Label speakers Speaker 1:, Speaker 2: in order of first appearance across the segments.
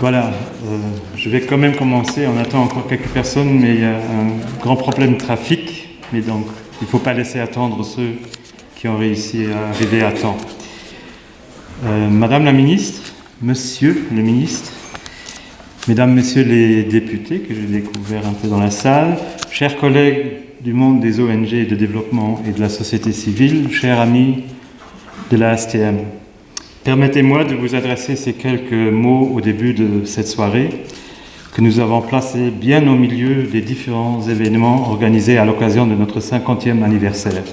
Speaker 1: Voilà, je vais quand même commencer. On attend encore quelques personnes, mais il y a un grand problème de trafic. Mais donc, il ne faut pas laisser attendre ceux qui ont réussi à arriver à temps. Madame la ministre, Monsieur le ministre, Mesdames, Messieurs les députés, que j'ai découvert un peu dans la salle, chers collègues du monde des ONG de développement et de la société civile, chers amis de la STM, permettez-moi de vous adresser ces quelques mots au début de cette soirée que nous avons placée bien au milieu des différents événements organisés à l'occasion de notre 50e anniversaire.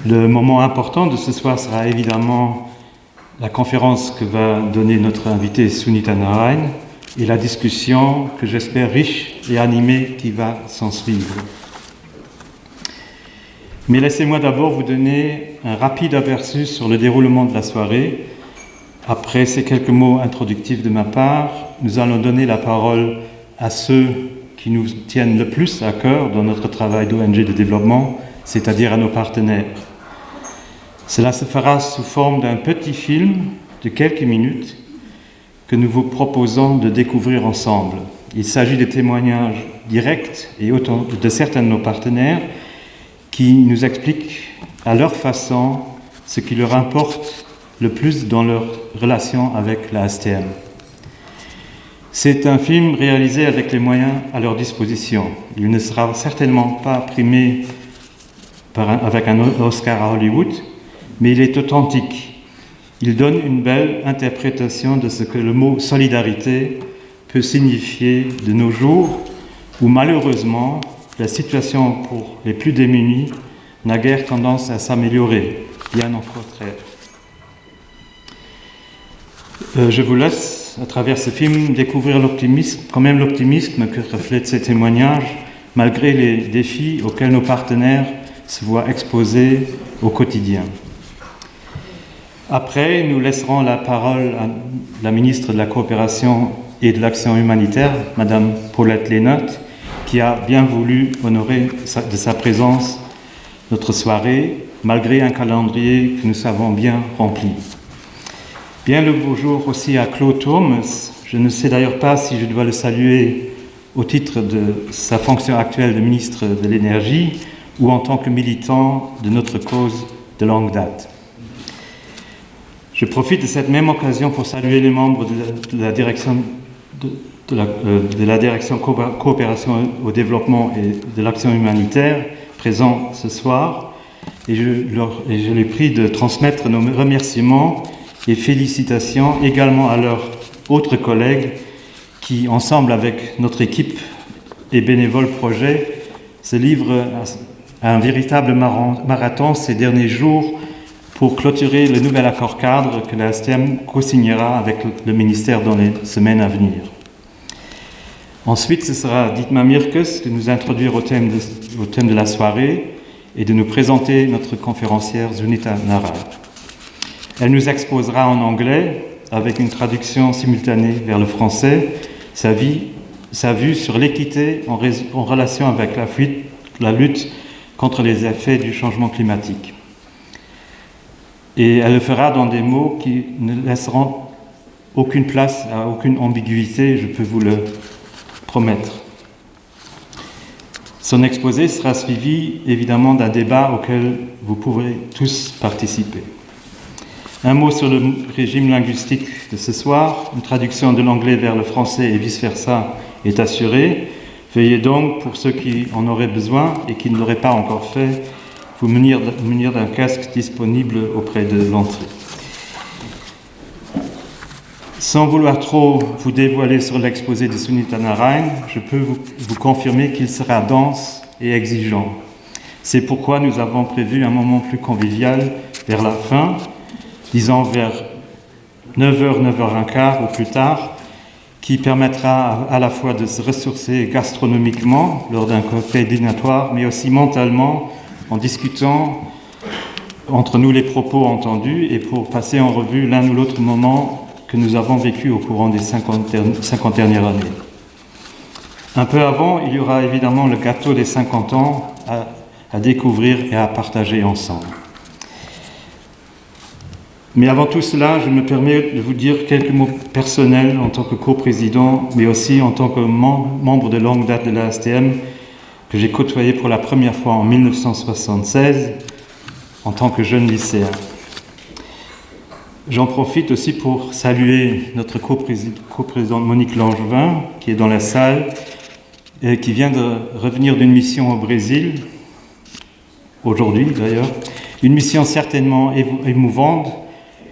Speaker 1: Le moment important de ce soir sera évidemment la conférence que va donner notre invitée Sunita Narain et la discussion que j'espère riche et animée qui va s'en suivre. Mais laissez-moi d'abord vous donner un rapide aperçu sur le déroulement de la soirée. Après ces quelques mots introductifs de ma part, nous allons donner la parole à ceux qui nous tiennent le plus à cœur dans notre travail d'ONG de développement, c'est-à-dire à nos partenaires. Cela se fera sous forme d'un petit film de quelques minutes que nous vous proposons de découvrir ensemble. Il s'agit de témoignages directs et de certains de nos partenaires qui nous expliquent à leur façon ce qui leur importe le plus dans leur relation avec la STM. C'est un film réalisé avec les moyens à leur disposition. Il ne sera certainement pas primé avec un Oscar à Hollywood, mais il est authentique. Il donne une belle interprétation de ce que le mot solidarité peut signifier de nos jours, où malheureusement la situation pour les plus démunis n'a guère tendance à s'améliorer, bien au contraire. Je vous laisse, à travers ce film, découvrir l'optimisme que reflètent ces témoignages, malgré les défis auxquels nos partenaires se voient exposés au quotidien. Après, nous laisserons la parole à la ministre de la Coopération et de l'Action humanitaire, Madame Paulette Lénotte, qui a bien voulu honorer de sa présence notre soirée, malgré un calendrier que nous savons bien rempli. Bien le bonjour aussi à Claude Thomas. Je ne sais d'ailleurs pas si je dois le saluer au titre de sa fonction actuelle de ministre de l'Énergie ou en tant que militant de notre cause de longue date. Je profite de cette même occasion pour saluer les membres de la direction de la direction coopération au développement et de l'action humanitaire présents ce soir et je les prie de transmettre nos remerciements et félicitations également à leurs autres collègues qui, ensemble avec notre équipe et bénévoles projet, se livrent à un véritable marathon ces derniers jours pour clôturer le nouvel accord cadre que la STM co-signera avec le ministère dans les semaines à venir. Ensuite, ce sera Dietmar Mirkes de nous introduire au thème de la soirée et de nous présenter notre conférencière Sunita Narain. Elle nous exposera en anglais, avec une traduction simultanée vers le français, sa vue sur l'équité en relation avec la lutte contre les effets du changement climatique. Et elle le fera dans des mots qui ne laisseront aucune place à aucune ambiguïté, je peux vous le promettre. Son exposé sera suivi évidemment d'un débat auquel vous pourrez tous participer. Un mot sur le régime linguistique de ce soir. Une traduction de l'anglais vers le français et vice-versa est assurée. Veuillez donc, pour ceux qui en auraient besoin et qui ne l'auraient pas encore fait, vous munir d'un casque disponible auprès de l'entrée. Sans vouloir trop vous dévoiler sur l'exposé de Sunita Narain, je peux vous confirmer qu'il sera dense et exigeant. C'est pourquoi nous avons prévu un moment plus convivial vers la fin, disons vers 9h, 9h15 ou plus tard, qui permettra à la fois de se ressourcer gastronomiquement lors d'un café dînatoire, mais aussi mentalement en discutant entre nous les propos entendus et pour passer en revue l'un ou l'autre moment que nous avons vécu au courant des 50 dernières années. Un peu avant, il y aura évidemment le gâteau des 50 ans à découvrir et à partager ensemble. Mais avant tout cela, je me permets de vous dire quelques mots personnels en tant que coprésident, mais aussi en tant que membre de longue date de l'ASTM, que j'ai côtoyé pour la première fois en 1976, en tant que jeune lycéen. J'en profite aussi pour saluer notre coprésidente Monique Langevin, qui est dans la salle, et qui vient de revenir d'une mission au Brésil, aujourd'hui d'ailleurs, une mission certainement émouvante,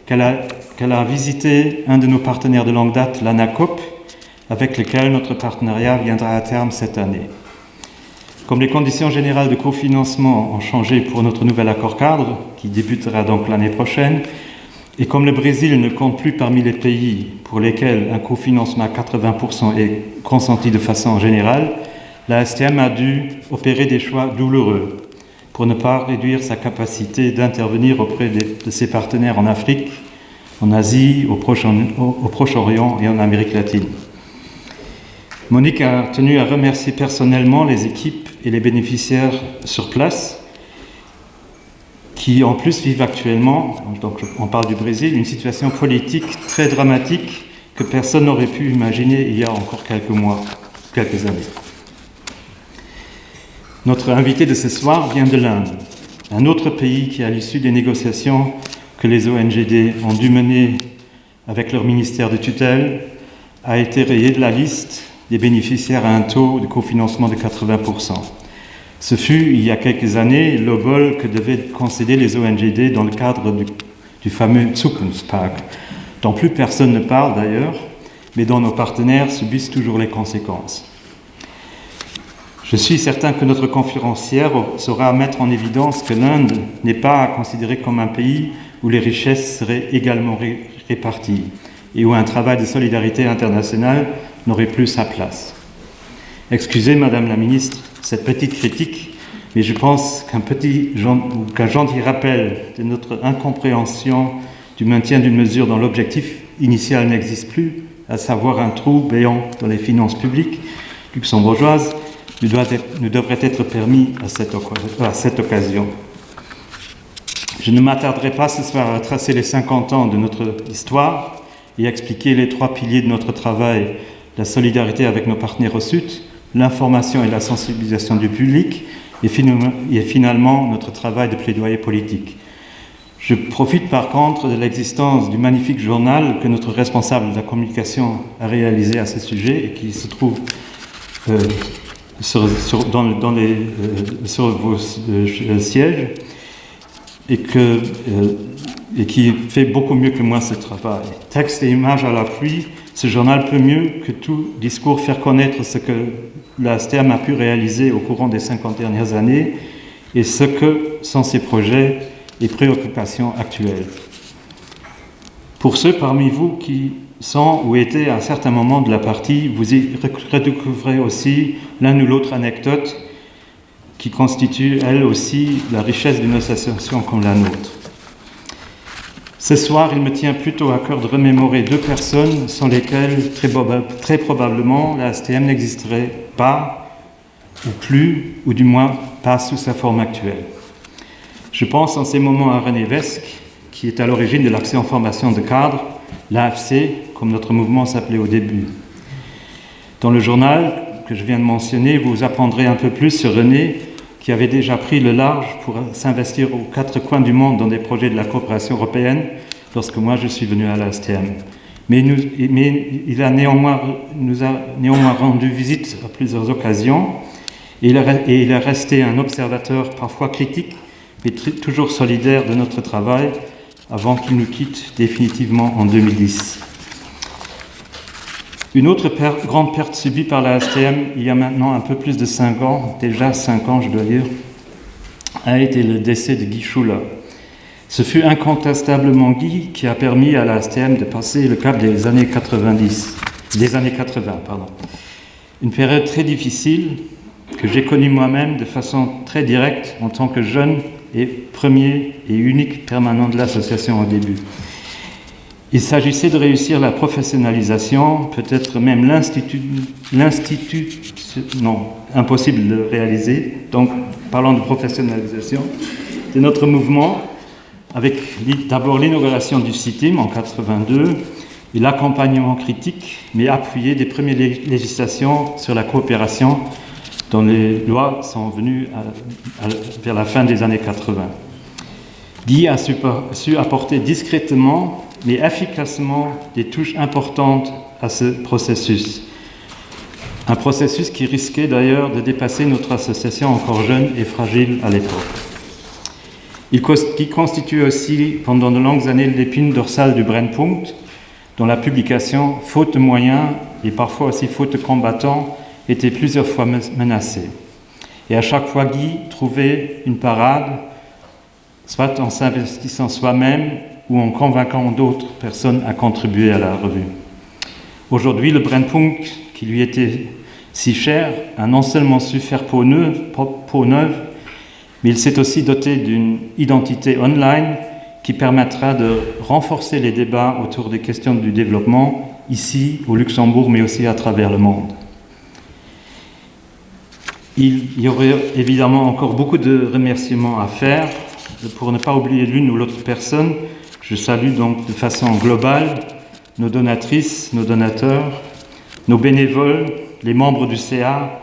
Speaker 1: qu'elle a visité un de nos partenaires de longue date, l'ANACOP, avec lequel notre partenariat viendra à terme cette année. Comme les conditions générales de cofinancement ont changé pour notre nouvel accord cadre, qui débutera donc l'année prochaine, et comme le Brésil ne compte plus parmi les pays pour lesquels un cofinancement à 80% est consenti de façon générale, la STM a dû opérer des choix douloureux pour ne pas réduire sa capacité d'intervenir auprès de ses partenaires en Afrique, en Asie, au Proche-Orient et en Amérique latine. Monique a tenu à remercier personnellement les équipes et les bénéficiaires sur place qui en plus vivent actuellement, donc on parle du Brésil, une situation politique très dramatique que personne n'aurait pu imaginer il y a encore quelques mois, quelques années. Notre invité de ce soir vient de l'Inde, un autre pays qui, à l'issue des négociations que les ONGD ont dû mener avec leur ministère de tutelle, a été rayé de la liste des bénéficiaires à un taux de cofinancement de 80%. Ce fut, il y a quelques années, le vol que devaient concéder les ONGD dans le cadre du fameux Zukunftspact, dont plus personne ne parle d'ailleurs, mais dont nos partenaires subissent toujours les conséquences. Je suis certain que notre conférencière saura mettre en évidence que l'Inde n'est pas à considérer comme un pays où les richesses seraient également réparties et où un travail de solidarité internationale n'aurait plus sa place. Excusez, Madame la Ministre, cette petite critique, mais je pense qu'un gentil rappel de notre incompréhension du maintien d'une mesure dont l'objectif initial n'existe plus, à savoir un trou béant dans les finances publiques luxembourgeoises, nous devrait être permis à cette occasion. Je ne m'attarderai pas ce soir à tracer les 50 ans de notre histoire et à expliquer les 3 piliers de notre travail, la solidarité avec nos partenaires au Sud, l'information et la sensibilisation du public, et finalement notre travail de plaidoyer politique. Je profite par contre de l'existence du magnifique journal que notre responsable de la communication a réalisé à ce sujet et qui se trouve sur vos sièges et qui fait beaucoup mieux que moi ce travail. Texte et images à l'appui, ce journal peut mieux que tout discours faire connaître ce que la STM a pu réaliser au courant des 50 dernières années et ce que sont ses projets et préoccupations actuelles. Pour ceux parmi vous qui sont ou étaient à un certain moment de la partie, vous y redécouvrez aussi l'un ou l'autre anecdote qui constitue elle aussi la richesse d'une association comme la nôtre. Ce soir, il me tient plutôt à cœur de remémorer 2 personnes sans lesquelles, très probablement, la STM n'existerait pas, ou plus, ou du moins pas sous sa forme actuelle. Je pense en ces moments à René Vesque, qui est à l'origine de l'action en formation de cadre, l'AFC, comme notre mouvement s'appelait au début. Dans le journal que je viens de mentionner, vous apprendrez un peu plus sur René, qui avait déjà pris le large pour s'investir aux 4 coins du monde dans des projets de la coopération européenne lorsque moi je suis venu à la STM. Mais il nous a néanmoins rendu visite à plusieurs occasions et il est resté un observateur parfois critique mais toujours solidaire de notre travail avant qu'il nous quitte définitivement en 2010. Une autre grande perte subie par la STM, il y a maintenant un peu plus de 5 ans, déjà 5 ans je dois dire, a été le décès de Guy Schuller. Ce fut incontestablement Guy qui a permis à la STM de passer le cap des années 80. Une période très difficile que j'ai connue moi-même de façon très directe en tant que jeune et premier et unique permanent de l'association au début. Il s'agissait de réussir la professionnalisation, peut-être même impossible de réaliser, donc parlons de professionnalisation, de notre mouvement, avec d'abord l'inauguration du CITIM en 1982 et l'accompagnement critique, mais appuyé des premières législations sur la coopération dont les lois sont venues vers la fin des années 80. Guy a su apporter discrètement mais efficacement des touches importantes à ce processus. Un processus qui risquait d'ailleurs de dépasser notre association encore jeune et fragile à l'époque. Qui constitue aussi pendant de longues années l'épine dorsale du Brennpunkt, dont la publication, faute de moyens et parfois aussi faute de combattants, était plusieurs fois menacée. Et à chaque fois, Guy trouvait une parade, soit en s'investissant soi-même ou en convainquant d'autres personnes à contribuer à la revue. Aujourd'hui, le Brennpunkt, qui lui était si cher, a non seulement su faire peau neuve, mais il s'est aussi doté d'une identité online qui permettra de renforcer les débats autour des questions du développement, ici au Luxembourg, mais aussi à travers le monde. Il y aurait évidemment encore beaucoup de remerciements à faire. Pour ne pas oublier l'une ou l'autre personne, je salue donc de façon globale nos donatrices, nos donateurs, nos bénévoles, les membres du CA,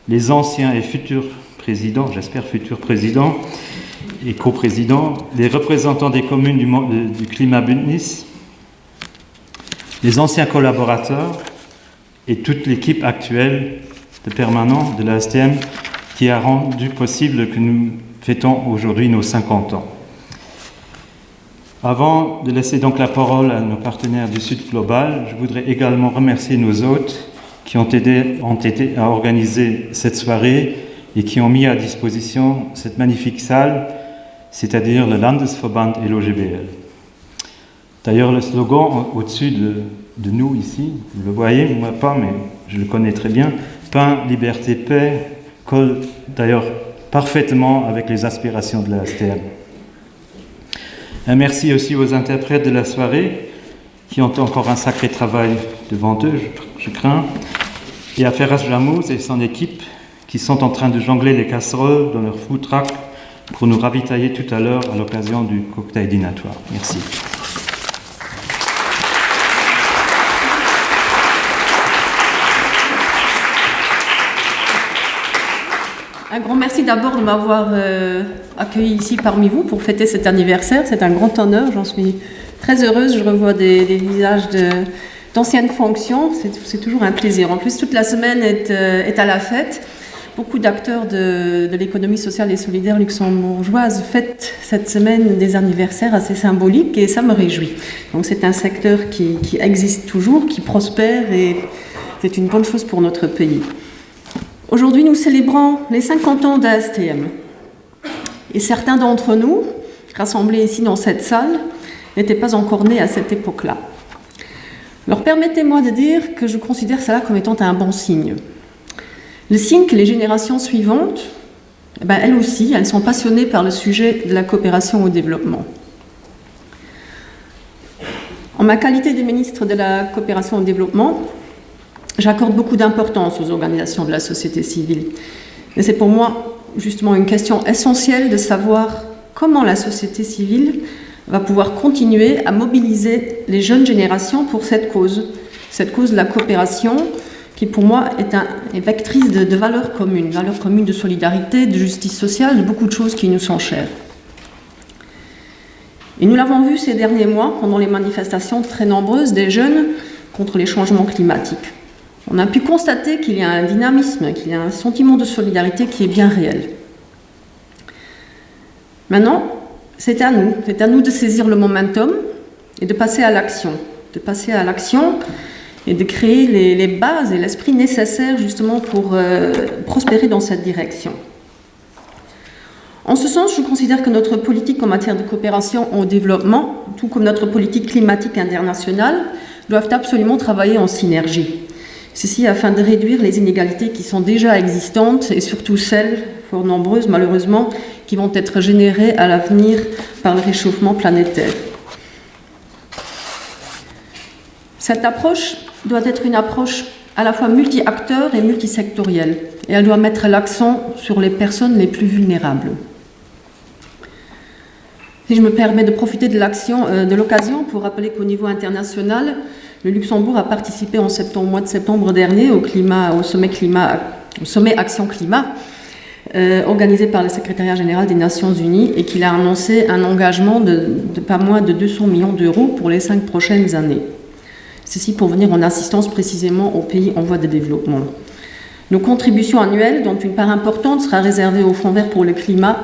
Speaker 1: les anciens et futurs présidents, j'espère futurs présidents et coprésidents, les représentants des communes du Klimabündnis, les anciens collaborateurs et toute l'équipe actuelle de permanents de la STM qui a rendu possible que nous fêtons aujourd'hui nos 50 ans. Avant de laisser donc la parole à nos partenaires du Sud Global, je voudrais également remercier nos hôtes qui ont aidé à organiser cette soirée et qui ont mis à disposition cette magnifique salle, c'est-à-dire le Landesverband et l'OGBL. D'ailleurs, le slogan au-dessus de nous ici, vous le voyez, moi pas, mais je le connais très bien, pain, liberté, paix, colle d'ailleurs parfaitement avec les aspirations de la STM. Un merci aussi aux interprètes de la soirée qui ont encore un sacré travail devant eux, je crains, et à Ferras Jamous et son équipe qui sont en train de jongler les casseroles dans leur food truck pour nous ravitailler tout à l'heure à l'occasion du cocktail dînatoire. Merci.
Speaker 2: Un grand merci d'abord de m'avoir accueilli ici parmi vous pour fêter cet anniversaire. C'est un grand honneur, j'en suis très heureuse. Je revois des visages d'anciennes fonctions, c'est toujours un plaisir. En plus, toute la semaine est à la fête. Beaucoup d'acteurs de l'économie sociale et solidaire luxembourgeoise fêtent cette semaine des anniversaires assez symboliques et ça me réjouit. Donc c'est un secteur qui existe toujours, qui prospère et c'est une bonne chose pour notre pays. Aujourd'hui, nous célébrons les 50 ans de la STM. Et certains d'entre nous, rassemblés ici dans cette salle, n'étaient pas encore nés à cette époque-là. Alors permettez-moi de dire que je considère cela comme étant un bon signe. Le signe que les générations suivantes, elles aussi, elles sont passionnées par le sujet de la coopération au développement. En ma qualité de ministre de la coopération au développement, j'accorde beaucoup d'importance aux organisations de la société civile. Mais c'est pour moi justement une question essentielle de savoir comment la société civile va pouvoir continuer à mobiliser les jeunes générations pour cette cause de la coopération, qui pour moi est vectrice de valeurs communes de solidarité, de justice sociale, de beaucoup de choses qui nous sont chères. Et nous l'avons vu ces derniers mois pendant les manifestations très nombreuses des jeunes contre les changements climatiques. On a pu constater qu'il y a un dynamisme, qu'il y a un sentiment de solidarité qui est bien réel. Maintenant, c'est à nous de saisir le momentum et de passer à l'action. Et de créer les bases et l'esprit nécessaires justement pour prospérer dans cette direction. En ce sens, je considère que notre politique en matière de coopération au développement, tout comme notre politique climatique internationale, doivent absolument travailler en synergie. Ceci afin de réduire les inégalités qui sont déjà existantes et surtout celles, fort nombreuses malheureusement, qui vont être générées à l'avenir par le réchauffement planétaire. Cette approche doit être une approche à la fois multi-acteurs et multisectorielle, et elle doit mettre l'accent sur les personnes les plus vulnérables. Si je me permets de profiter de l'occasion pour rappeler qu'au niveau international, le Luxembourg a participé au mois de septembre dernier au sommet Action Climat, organisé par le secrétariat général des Nations Unies, et qu'il a annoncé un engagement de pas moins de 200 millions d'euros pour les 5 prochaines années. Ceci pour venir en assistance précisément aux pays en voie de développement. Nos contributions annuelles, dont une part importante sera réservée au Fonds vert pour le climat,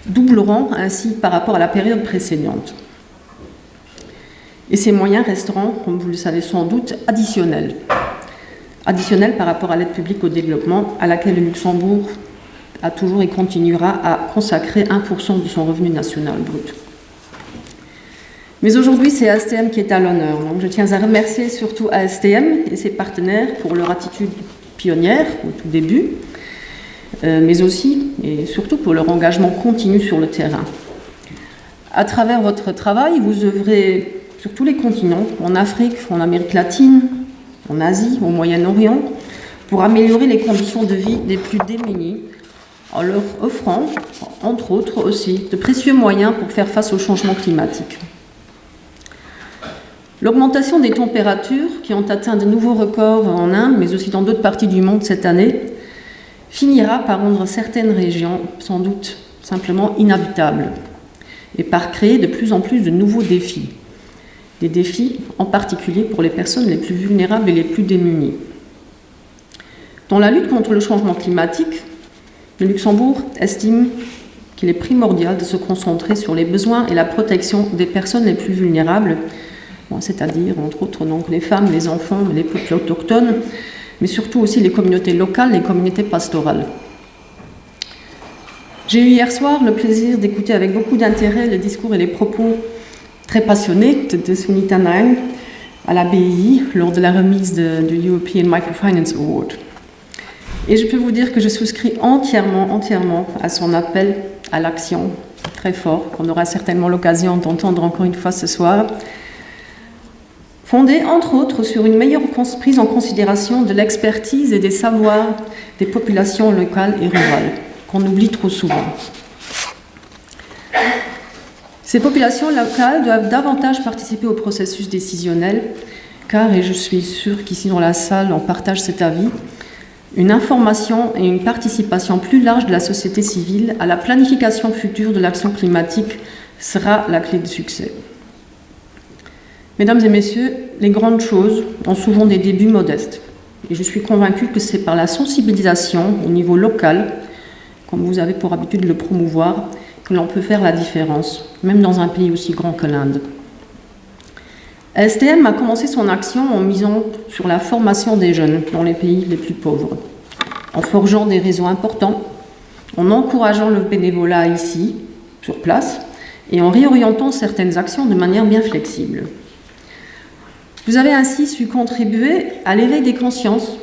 Speaker 2: doubleront ainsi par rapport à la période précédente. Et ces moyens resteront, comme vous le savez sans doute, additionnels. Additionnels par rapport à l'aide publique au développement, à laquelle le Luxembourg a toujours et continuera à consacrer 1% de son revenu national brut. Mais aujourd'hui, c'est ASTM qui est à l'honneur. Donc je tiens à remercier surtout ASTM et ses partenaires pour leur attitude pionnière au tout début, mais aussi et surtout pour leur engagement continu sur le terrain. À travers votre travail, vous œuvrez sur tous les continents, en Afrique, en Amérique latine, en Asie, au Moyen-Orient, pour améliorer les conditions de vie des plus démunis, en leur offrant, entre autres aussi, de précieux moyens pour faire face au changement climatique. L'augmentation des températures, qui ont atteint de nouveaux records en Inde, mais aussi dans d'autres parties du monde cette année, finira par rendre certaines régions, sans doute simplement inhabitables, et par créer de plus en plus de nouveaux défis. Des défis en particulier pour les personnes les plus vulnérables et les plus démunies. Dans la lutte contre le changement climatique, le Luxembourg estime qu'il est primordial de se concentrer sur les besoins et la protection des personnes les plus vulnérables, c'est-à-dire entre autres donc les femmes, les enfants, les peuples autochtones, mais surtout aussi les communautés locales, les communautés pastorales. J'ai eu hier soir le plaisir d'écouter avec beaucoup d'intérêt le discours et les propos très passionnés de Sunita Narain à la BI lors de la remise du European Microfinance Award. Et je peux vous dire que je souscris entièrement à son appel à l'action, très fort, qu'on aura certainement l'occasion d'entendre encore une fois ce soir, fondé entre autres sur une meilleure prise en considération de l'expertise et des savoirs des populations locales et rurales, qu'on oublie trop souvent. Ces populations locales doivent davantage participer au processus décisionnel, car, et je suis sûre qu'ici dans la salle on partage cet avis, une information et une participation plus large de la société civile à la planification future de l'action climatique sera la clé de succès. Mesdames et messieurs, les grandes choses ont souvent des débuts modestes. Et je suis convaincue que c'est par la sensibilisation au niveau local, comme vous avez pour habitude de le promouvoir, que l'on peut faire la différence, même dans un pays aussi grand que l'Inde. ASTM a commencé son action en misant sur la formation des jeunes dans les pays les plus pauvres, en forgeant des réseaux importants, en encourageant le bénévolat ici, sur place, et en réorientant certaines actions de manière bien flexible. Vous avez ainsi su contribuer à l'éveil des consciences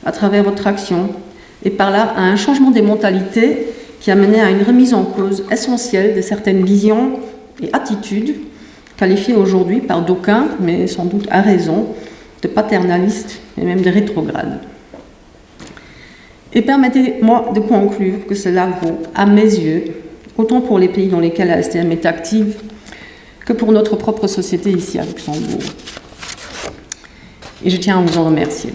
Speaker 2: à travers votre action, et par là à un changement des mentalités qui a mené à une remise en cause essentielle de certaines visions et attitudes qualifiées aujourd'hui par d'aucuns, mais sans doute à raison, de paternalistes et même de rétrogrades. Et permettez-moi de conclure que cela vaut, à mes yeux, autant pour les pays dans lesquels la STM est active que pour notre propre société ici à Luxembourg. Et je tiens à vous en remercier.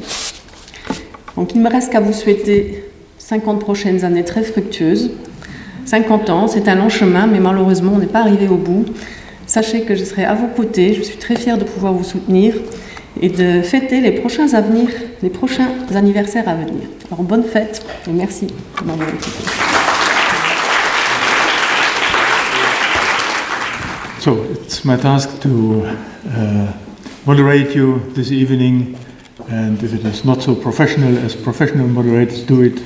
Speaker 2: Donc il ne me reste qu'à vous souhaiter 50 prochaines années très fructueuses. 50 ans, c'est un long chemin, mais malheureusement, on n'est pas arrivé au bout. Sachez que je serai à vos côtés, je suis très fière de pouvoir vous soutenir et de fêter les prochains anniversaires à venir. Alors bonne fête et merci de m'avoir écouté.
Speaker 3: So, it's my task to moderate you this evening, and if it is not so professional as professional moderators do it,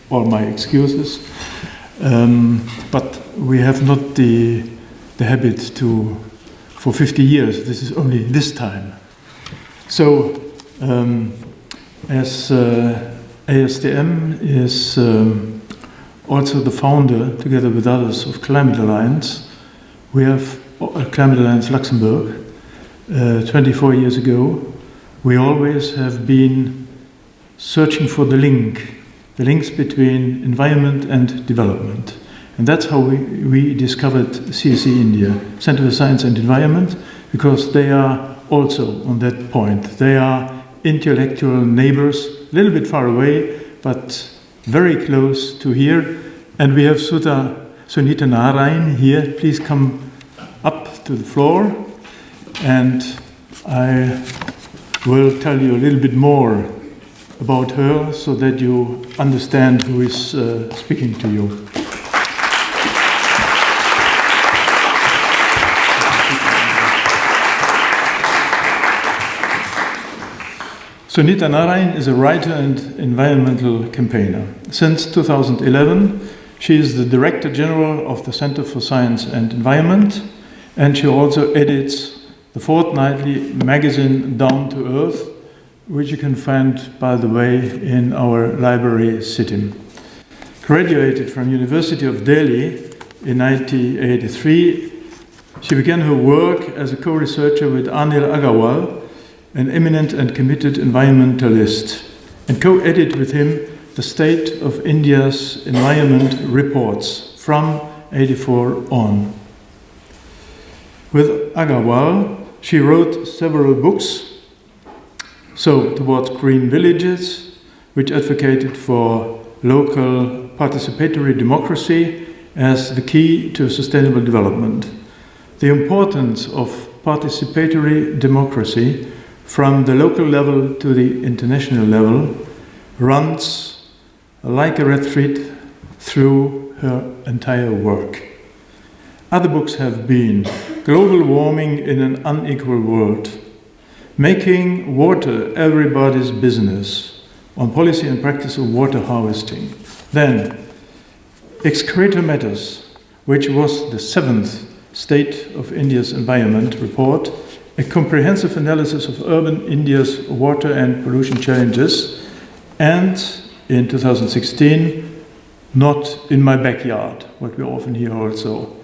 Speaker 3: all my excuses. But we have not the habit to, for 50 years, this is only this time. So, as ASTM is also the founder, together with others, of Climate Alliance, we have Climate Alliance Luxembourg. 24 years ago, we always have been searching for the links between environment and development. And that's how we discovered CSE India, Center for Science and Environment, because they are also on that point. They are intellectual neighbors, a little bit far away, but very close to here. And we have Sunita Narain here. Please come up to the floor. And I will tell you a little bit more about her so that you understand who is speaking to you. Sunita Narain is a writer and environmental campaigner. Since 2011, she is the Director General of the Center for Science and Environment, and she also edits the fortnightly magazine Down to Earth, which you can find, by the way, in our library Sitim. Graduated from University of Delhi in 1983, she began her work as a co-researcher with Anil Agarwal, an eminent and committed environmentalist, and co-edited with him the State of India's Environment Reports from 1984 on. With Agarwal, she wrote several books, so Towards Green Villages, which advocated for local participatory democracy as the key to sustainable development. The importance of participatory democracy from the local level to the international level runs like a red thread through her entire work. Other books have been Global Warming in an Unequal World, Making Water Everybody's Business, on policy and practice of water harvesting. Then, Excreta Matters, which was the 7th State of India's Environment Report, a comprehensive analysis of urban India's water and pollution challenges, and in 2016, Not in My Backyard, what we often hear also,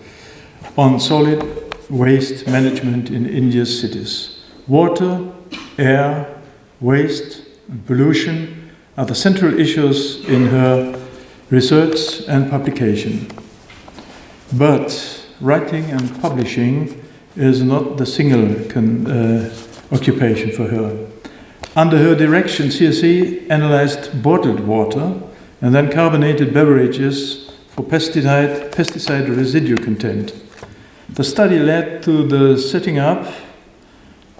Speaker 3: on solid waste management in India's cities. Water, air, waste, and pollution are the central issues in her research and publication. But writing and publishing is not the single occupation for her. Under her direction, CSE analyzed bottled water and then carbonated beverages for pesticide residue content. The study led to the setting up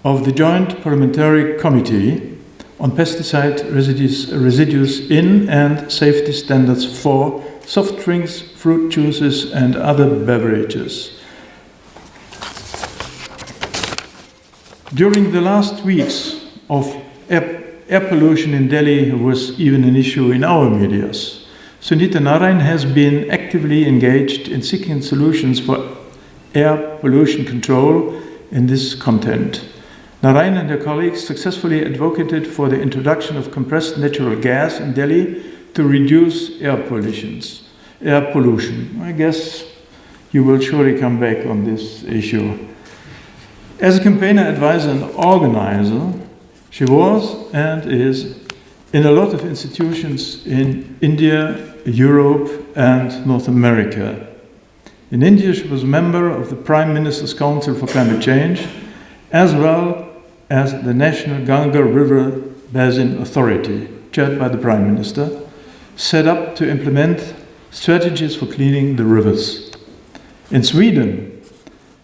Speaker 3: of the Joint Parliamentary Committee on Pesticide Residues in and Safety Standards for Soft Drinks, Fruit Juices and Other Beverages. During the last weeks of air pollution in Delhi was even an issue in our media. Sunita Narain has been actively engaged in seeking solutions for air pollution control in this content. Narain and her colleagues successfully advocated for the introduction of compressed natural gas in Delhi to reduce air pollution. I guess you will surely come back on this issue. As a campaigner, advisor, and organizer, she was and is in a lot of institutions in India, Europe, and North America. In India, she was a member of the Prime Minister's Council for Climate Change, as well as the National Ganga River Basin Authority, chaired by the Prime Minister, set up to implement strategies for cleaning the rivers. In Sweden,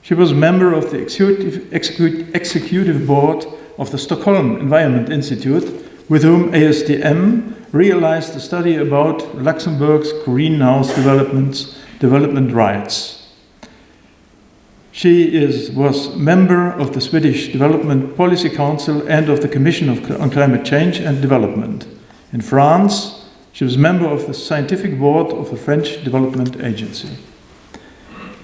Speaker 3: she was a member of the executive board of the Stockholm Environment Institute, with whom ASTM realized a study about Luxembourg's greenhouse development rights. She was member of the Swedish Development Policy Council and of the Commission on Climate Change and Development. In France, she was member of the scientific board of the French Development Agency.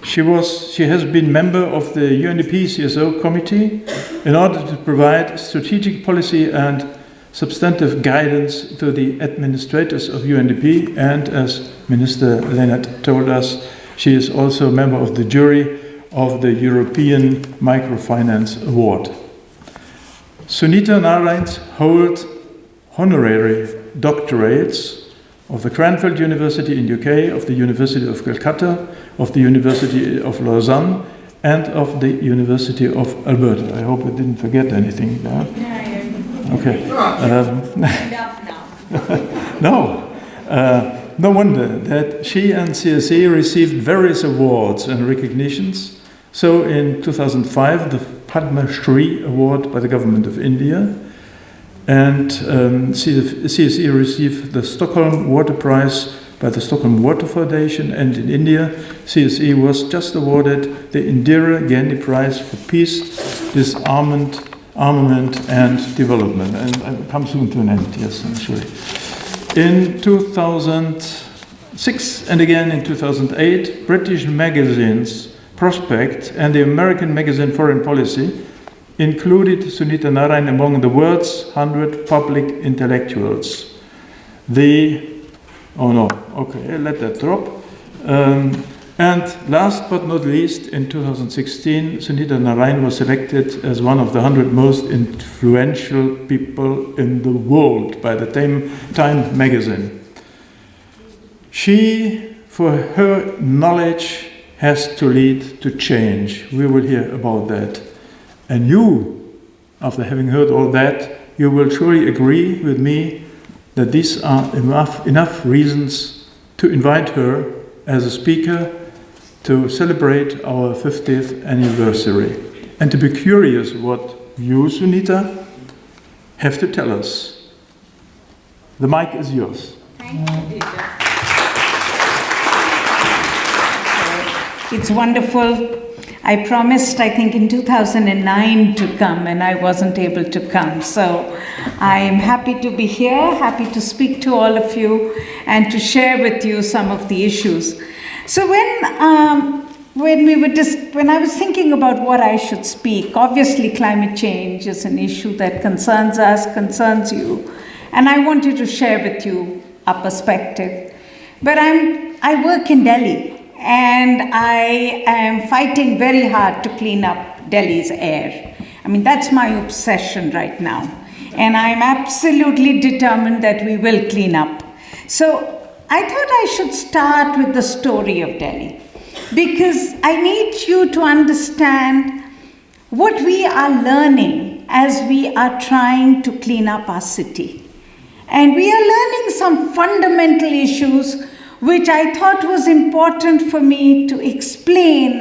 Speaker 3: She has been member of the UNDP CSO committee in order to provide strategic policy and substantive guidance to the administrators of UNDP, and as Minister Leonard told us, she is also a member of the jury of the European Microfinance Award. Sunita Narain holds honorary doctorates of the Cranfield University in UK, of the University of Calcutta, of the University of Lausanne, and of the University of Alberta. I hope I didn't forget anything there. Okay. No wonder that she and CSE received various awards and recognitions. So in 2005, the Padma Shri Award by the Government of India, and CSE received the Stockholm Water Prize by the Stockholm Water Foundation, and in India, CSE was just awarded the Indira Gandhi Prize for Peace, Disarmament, Armament and Development. And I'll come soon to an end, yes, I'm sure. In 2006 and again in 2008, British magazines Prospect and the American magazine Foreign Policy included Sunita Narain among the world's 100 public intellectuals. Let that drop. And last but not least, in 2016, Sunita Narain was selected as one of the 100 most influential people in the world by the Time magazine. She, for her knowledge, has to lead to change. We will hear about that. And you, after having heard all that, you will surely agree with me that these are enough reasons to invite her as a speaker to celebrate our 50th anniversary and to be curious what you, Sunita, have to tell us. The mic is yours.
Speaker 4: Thank you, Peter. It's wonderful. I promised, I think, in 2009 to come, and I wasn't able to come. So I'm happy to be here, happy to speak to all of you and to share with you some of the issues. So when I was thinking about what I should speak, obviously climate change is an issue that concerns us, concerns you, and I wanted to share with you a perspective. But I work in Delhi, and I am fighting very hard to clean up Delhi's air. I mean, that's my obsession right now. And I'm absolutely determined that we will clean up. So I thought I should start with the story of Delhi, because I need you to understand what we are learning as we are trying to clean up our city. And we are learning some fundamental issues which I thought was important for me to explain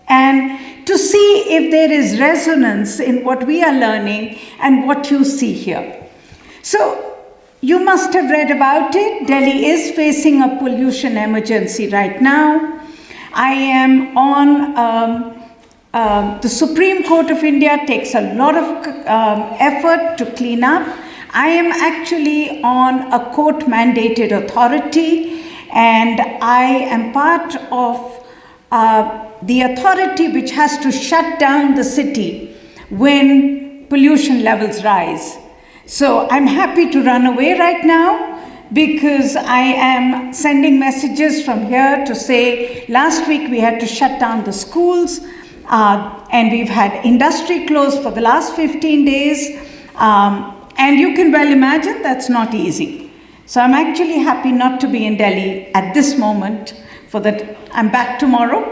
Speaker 4: and to see if there is resonance in what we are learning and what you see here. So you must have read about it. Delhi is facing a pollution emergency right now. I am on the Supreme Court of India takes a lot of effort to clean up. I am actually on a court-mandated authority, and I am part of the authority which has to shut down the city when pollution levels rise. So I'm happy to run away right now because I am sending messages from here to say last week we had to shut down the schools and we've had industry closed for the last 15 days. And you can well imagine that's not easy. So I'm actually happy not to be in Delhi at this moment. For that, I'm back tomorrow,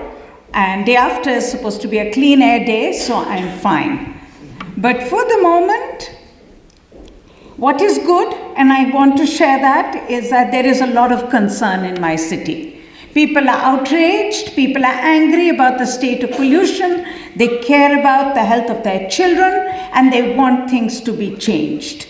Speaker 4: and day after is supposed to be a clean air day, so I'm fine. But for the moment, what is good, and I want to share that, is that there is a lot of concern in my city. People are outraged, people are angry about the state of pollution, they care about the health of their children, and they want things to be changed.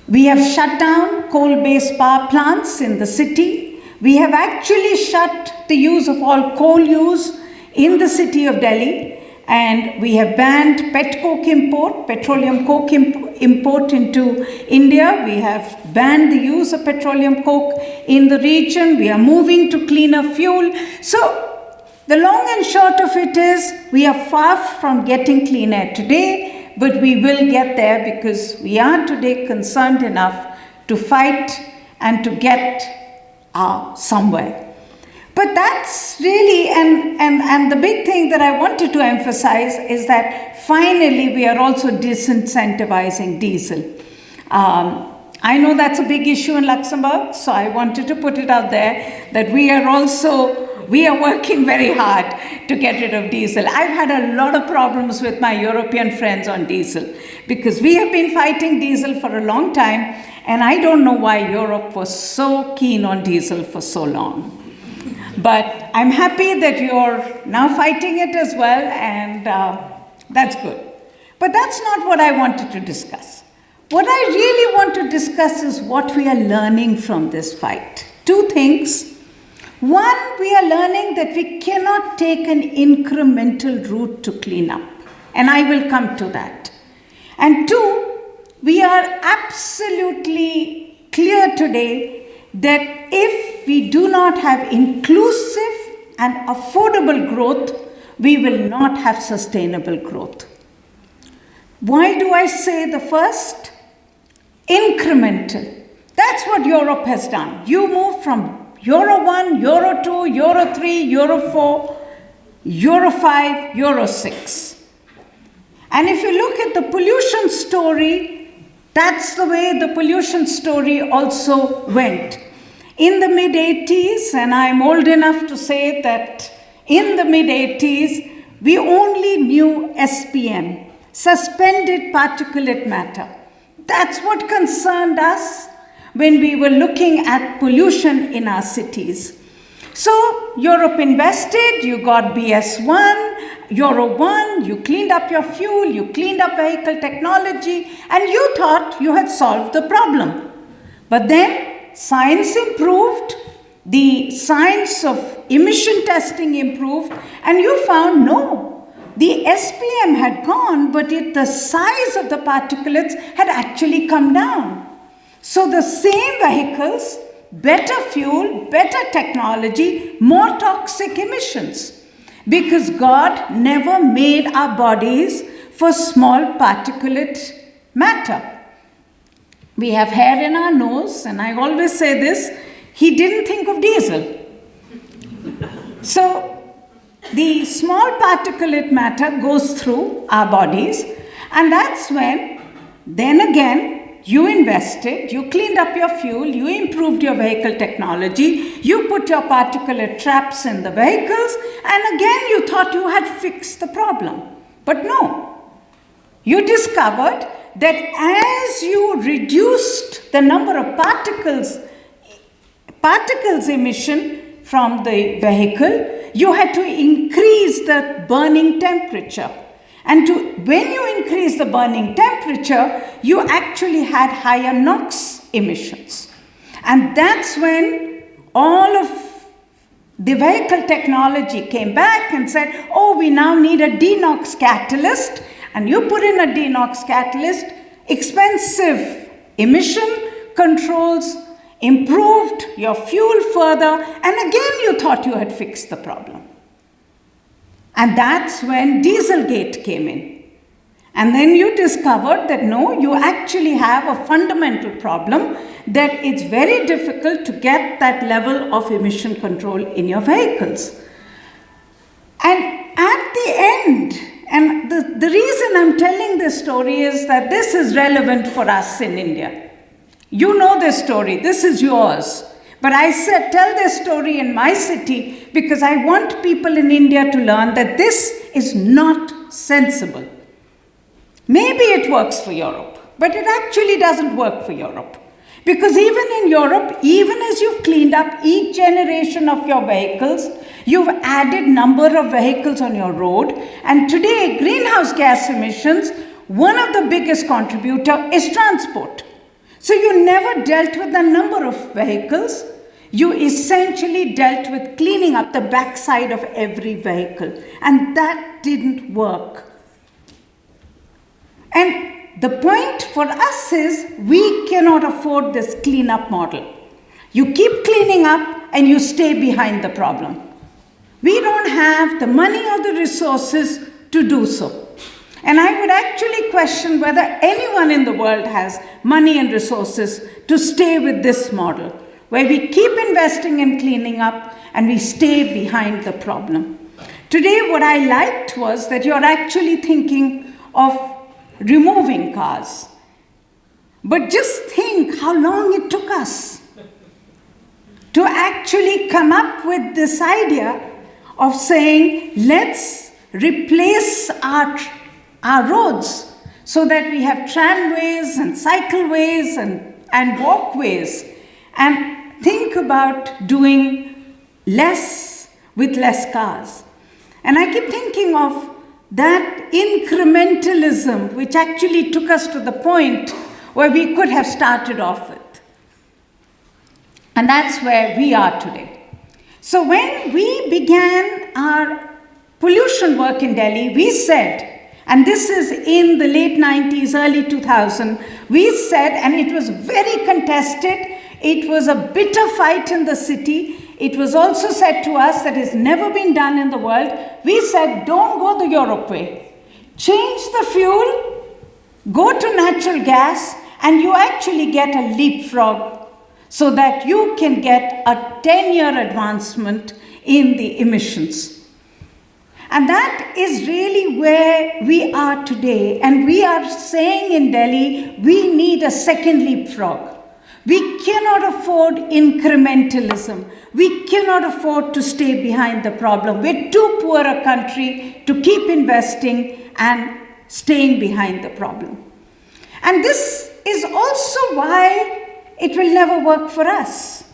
Speaker 4: We have shut down coal-based power plants in the city. We have actually shut the use of all coal use in the city of Delhi, and we have banned pet coke import, petroleum coke import into India. We have banned the use of petroleum coke in the region. We are moving to cleaner fuel. So the long and short of it is we are far from getting clean air today, but we will get there because we are today concerned enough to fight and to get somewhere. But that's really, and the big thing that I wanted to emphasize is that finally we are also disincentivizing diesel. I know that's a big issue in Luxembourg, so I wanted to put it out there that we are working very hard to get rid of diesel. I've had a lot of problems with my European friends on diesel because we have been fighting diesel for a long time, and I don't know why Europe was so keen on diesel for so long. But I'm happy that you're now fighting it as well, and that's good. But that's not what I wanted to discuss. What I really want to discuss is what we are learning from this fight. Two things. One, we are learning that we cannot take an incremental route to clean up, and I will come to that. And two, we are absolutely clear today that if we do not have inclusive and affordable growth, we will not have sustainable growth. Why do I say the first? Incremental. That's what Europe has done. You move from Euro 1, Euro 2, Euro 3, Euro 4, Euro 5, Euro 6. And if you look at the pollution story, that's the way the pollution story also went. In the mid-80s, and I'm old enough to say that in the mid-80s, we only knew SPM, suspended particulate matter. That's what concerned us when we were looking at pollution in our cities. So Europe invested, you got BS1, Euro 1, you cleaned up your fuel, you cleaned up vehicle technology, and you thought you had solved the problem. But then science improved, the science of emission testing improved, and you found no. The SPM had gone, but the size of the particulates had actually come down. So the same vehicles, better fuel, better technology, more toxic emissions. Because God never made our bodies for small particulate matter. We have hair in our nose, and I always say this, he didn't think of diesel. So the small particulate matter goes through our bodies, and that's when, then again, you invested, you cleaned up your fuel, you improved your vehicle technology, you put your particulate traps in the vehicles, and again you thought you had fixed the problem. But no, you discovered that as you reduced the number of particles emission from the vehicle, you had to increase the burning temperature. And when you increase the burning temperature, you actually had higher NOx emissions. And that's when all of the vehicle technology came back and said, oh, we now need a DeNOx catalyst. And you put in a DeNOx catalyst, expensive emission controls, improved your fuel further, and again you thought you had fixed the problem. And that's when Dieselgate came in. And then you discovered that no, you actually have a fundamental problem, that it's very difficult to get that level of emission control in your vehicles. And at the end, and the reason I'm telling this story is that this is relevant for us in India. You know this story, this is yours. But I tell this story in my city because I want people in India to learn that this is not sensible. Maybe it works for Europe, but it actually doesn't work for Europe. Because even in Europe, even as you've cleaned up each generation of your vehicles, you've added number of vehicles on your road. And today, greenhouse gas emissions, one of the biggest contributor is transport. So you never dealt with the number of vehicles. You essentially dealt with cleaning up the backside of every vehicle. And that didn't work. And the point for us is we cannot afford this cleanup model. You keep cleaning up and you stay behind the problem. We don't have the money or the resources to do so. And I would actually question whether anyone in the world has money and resources to stay with this model, where we keep investing in cleaning up and we stay behind the problem. Today, what I liked was that you're actually thinking of removing cars. But just think how long it took us to actually come up with this idea of saying, let's replace our roads so that we have tramways and cycleways and walkways, and think about doing less with less cars. And I keep thinking of that incrementalism, which actually took us to the point where we could have started off with. And that's where we are today. So when we began our pollution work in Delhi, we said, and this is in the late 90s, early 2000, we said, and it was very contested, it was a bitter fight in the city. It was also said to us that it's never been done in the world. We said, don't go the Europe way. Change the fuel, go to natural gas, and you actually get a leapfrog so that you can get a 10-year advancement in the emissions. And that is really where we are today. And we are saying in Delhi, we need a second leapfrog. We cannot afford incrementalism. We cannot afford to stay behind the problem. We're too poor a country to keep investing and staying behind the problem. And this is also why it will never work for us.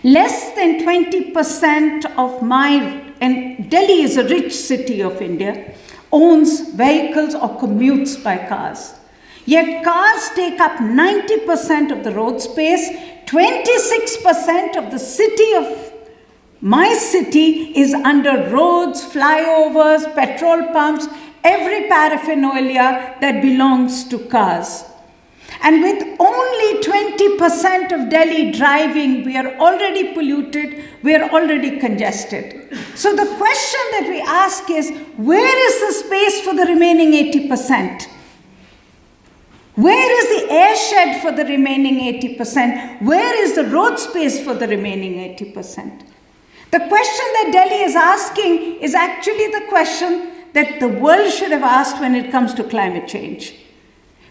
Speaker 4: Less than 20% of and Delhi is a rich city of India, owns vehicles or commutes by cars. Yet cars take up 90% of the road space, 26% of the city of my city is under roads, flyovers, petrol pumps, every paraphernalia that belongs to cars. And with only 20% of Delhi driving, we are already polluted, we are already congested. So the question that we ask is, where is the space for the remaining 80%? Where is the airshed for the remaining 80%? Where is the road space for the remaining 80%? The question that Delhi is asking is actually the question that the world should have asked when it comes to climate change.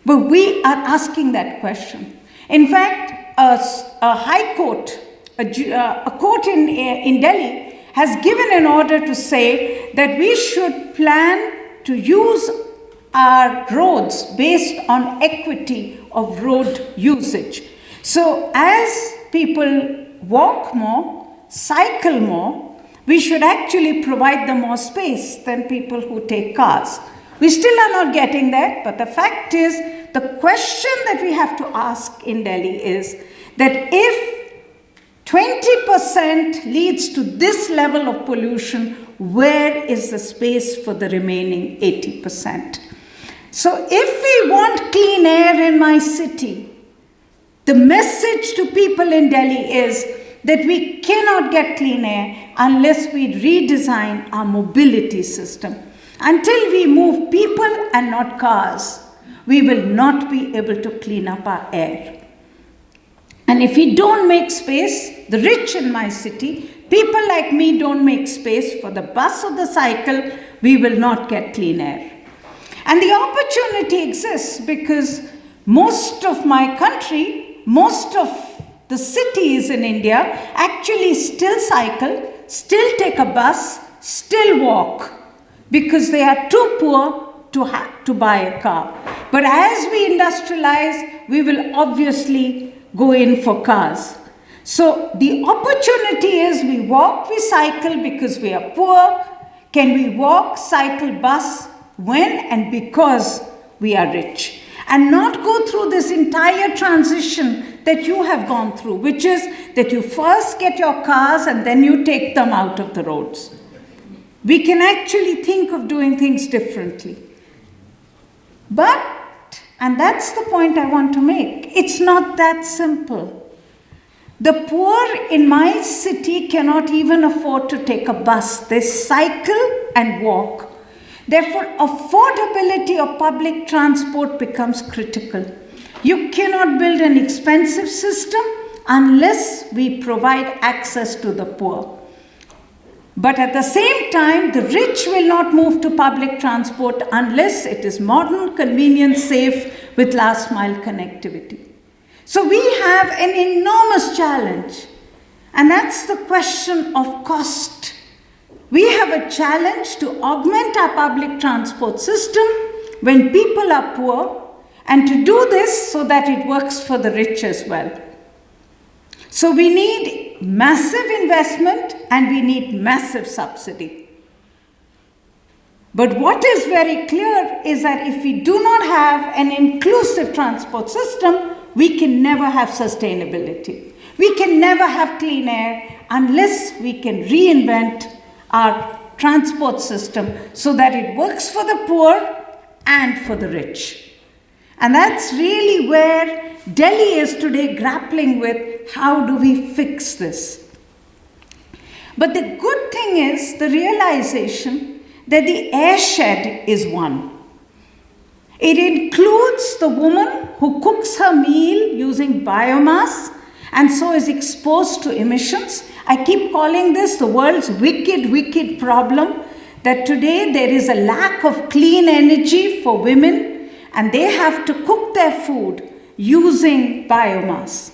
Speaker 4: But we are asking that question. In fact, a high court, a court in Delhi has given an order to say that we should plan to use our roads based on equity of road usage. So as people walk more, cycle more, we should actually provide them more space than people who take cars. We still are not getting there, but the fact is, the question that we have to ask in Delhi is that if 20% leads to this level of pollution, where is the space for the remaining 80%? So if we want clean air in my city, the message to people in Delhi is that we cannot get clean air unless we redesign our mobility system. Until we move people and not cars, we will not be able to clean up our air. And if we don't make space, the rich in my city, people like me don't make space for the bus or the cycle, we will not get clean air. And the opportunity exists because most of my country, most of the cities in India actually still cycle, still take a bus, still walk, because they are too poor to buy a car. But as we industrialize, we will obviously go in for cars. So the opportunity is we walk, we cycle because we are poor. Can we walk, cycle, bus when and because we are rich? And not go through this entire transition that you have gone through, which is that you first get your cars and then you take them out of the roads. We can actually think of doing things differently. But, and that's the point I want to make, it's not that simple. The poor in my city cannot even afford to take a bus. They cycle and walk. Therefore, affordability of public transport becomes critical. You cannot build an expensive system unless we provide access to the poor. But at the same time, the rich will not move to public transport unless it is modern, convenient, safe, with last mile connectivity. So we have an enormous challenge, and that's the question of cost. We have a challenge to augment our public transport system when people are poor, and to do this so that it works for the rich as well. So we need massive investment and we need massive subsidy. But what is very clear is that if we do not have an inclusive transport system, we can never have sustainability. We can never have clean air unless we can reinvent our transport system so that it works for the poor and for the rich. And that's really where Delhi is today, grappling with how do we fix this. But the good thing is the realization that the airshed is one. It includes the woman who cooks her meal using biomass and so is exposed to emissions. I keep calling this the world's wicked problem, that today there is a lack of clean energy for women and they have to cook their food using biomass.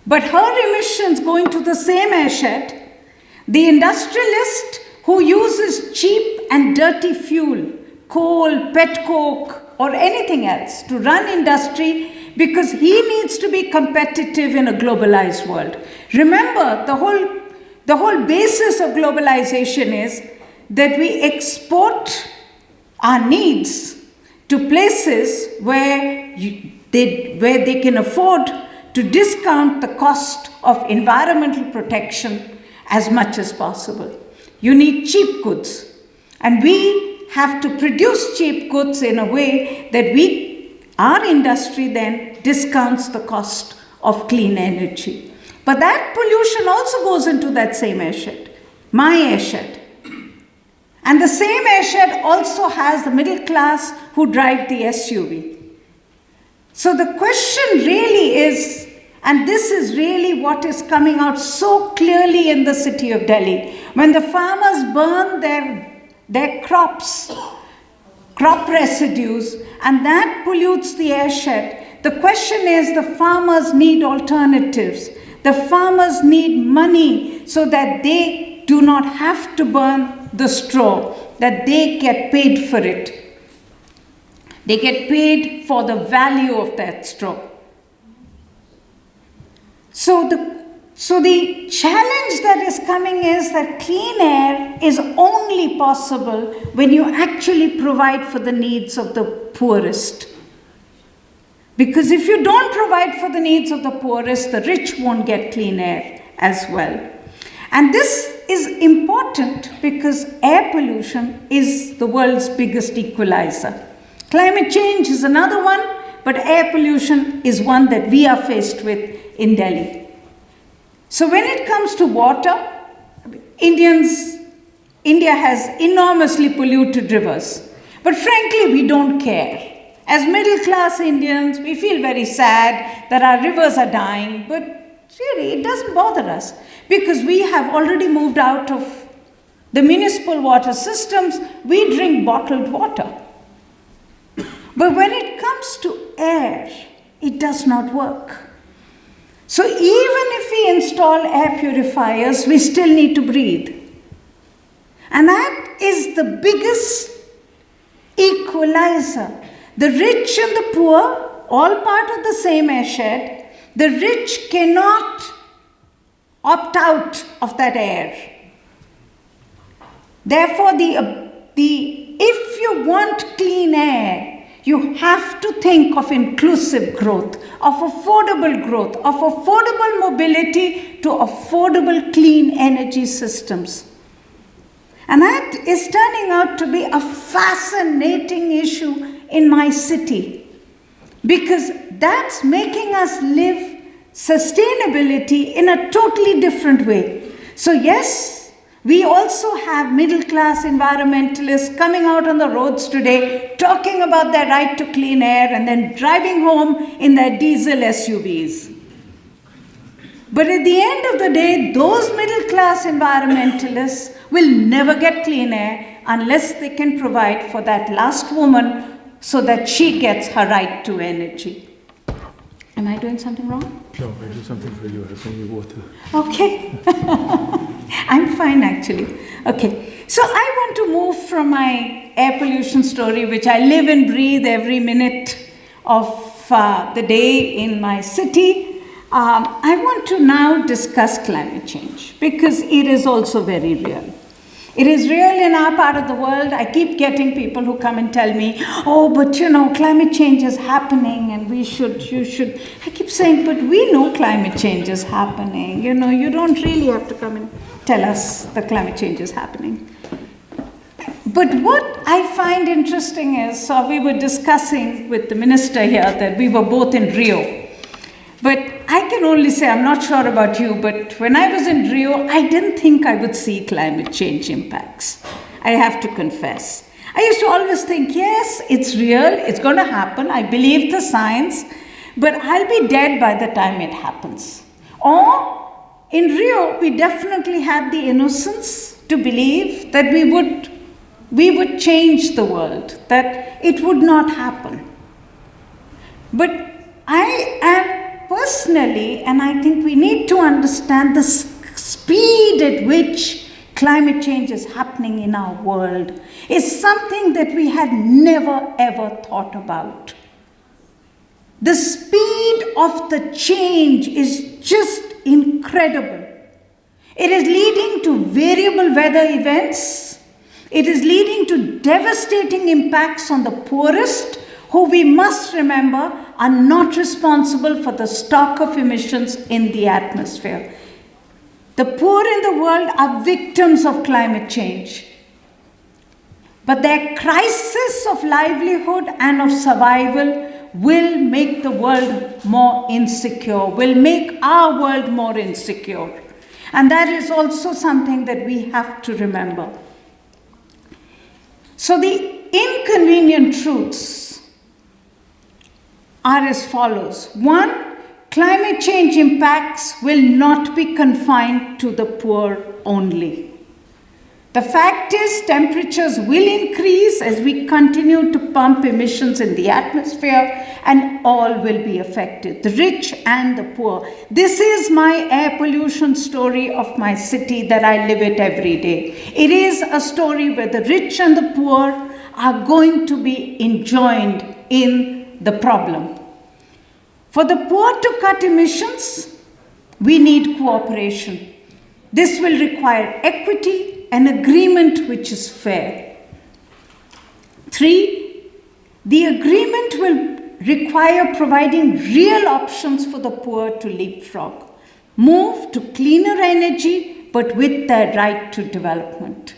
Speaker 4: But her emissions go into the same airshed. The industrialist who uses cheap and dirty fuel, coal, pet coke, or anything else to run industry because he needs to be competitive in a globalized world. Remember, the whole basis of globalization is that we export our needs to places where they can afford to discount the cost of environmental protection as much as possible. You need cheap goods, and we have to produce cheap goods in a way that our industry then discounts the cost of clean energy. But that pollution also goes into that same airshed, my airshed. And the same airshed also has the middle class who drive the SUV. So the question really is, and this is really what is coming out so clearly in the city of Delhi, when the farmers burn their crops, crop residues, and that pollutes the airshed, the question is the farmers need alternatives. The farmers need money so that they do not have to burn the straw, that they get paid for it. They get paid for the value of that straw. So the challenge that is coming is that clean air is only possible when you actually provide for the needs of the poorest. Because if you don't provide for the needs of the poorest, the rich won't get clean air as well. And this is important because air pollution is the world's biggest equalizer. Climate change is another one, but air pollution is one that we are faced with in Delhi. So when it comes to water, India has enormously polluted rivers. But frankly, we don't care. As middle-class Indians, we feel very sad that our rivers are dying, but really, it doesn't bother us because we have already moved out of the municipal water systems. We drink bottled water. But when it comes to air, it does not work. So even if we install air purifiers, we still need to breathe. And that is the biggest equalizer. The rich and the poor, all part of the same airshed. The rich cannot opt out of that air. Therefore, if you want clean air, you have to think of inclusive growth, of affordable mobility to affordable clean energy systems. And that is turning out to be a fascinating issue in my city, because that's making us live sustainability in a totally different way. So yes, we also have middle-class environmentalists coming out on the roads today, talking about their right to clean air and then driving home in their diesel SUVs. But at the end of the day, those middle class environmentalists will never get clean air unless they can provide for that last woman so that she gets her right to energy. Am I doing something wrong?
Speaker 3: No, I do something for you. I bring you water.
Speaker 4: Okay. I'm fine actually. Okay. So I want to move from my air pollution story, which I live and breathe every minute of the day in my city. I want to now discuss climate change because it is also very real. It is real in our part of the world. I keep getting people who come and tell me, oh, but you know, climate change is happening and you should. I keep saying, but we know climate change is happening. You know, you don't really have to come and tell us that climate change is happening. But what I find interesting is, so we were discussing with the minister here that we were both in Rio. But I can only say, I'm not sure about you, but when I was in Rio, I didn't think I would see climate change impacts. I have to confess. I used to always think, yes, it's real, it's going to happen, I believe the science, but I'll be dead by the time it happens. Or, in Rio, we definitely had the innocence to believe that we would change the world, that it would not happen. But I am personally, and I think we need to understand the speed at which climate change is happening in our world is something that we had never ever thought about. The speed of the change is just incredible. It is leading to variable weather events. It is leading to devastating impacts on the poorest, who we must remember are not responsible for the stock of emissions in the atmosphere. The poor in the world are victims of climate change. But their crisis of livelihood and of survival will make the world more insecure, will make our world more insecure. And that is also something that we have to remember. So the inconvenient truths are as follows. One, climate change impacts will not be confined to the poor only. The fact is, temperatures will increase as we continue to pump emissions in the atmosphere, and all will be affected, the rich and the poor. This is my air pollution story of my city that I live it every day. It is a story where the rich and the poor are going to be enjoined in the problem. For the poor to cut emissions, we need cooperation. This will require equity, an agreement which is fair. 3, the agreement will require providing real options for the poor to leapfrog, move to cleaner energy, but with their right to development.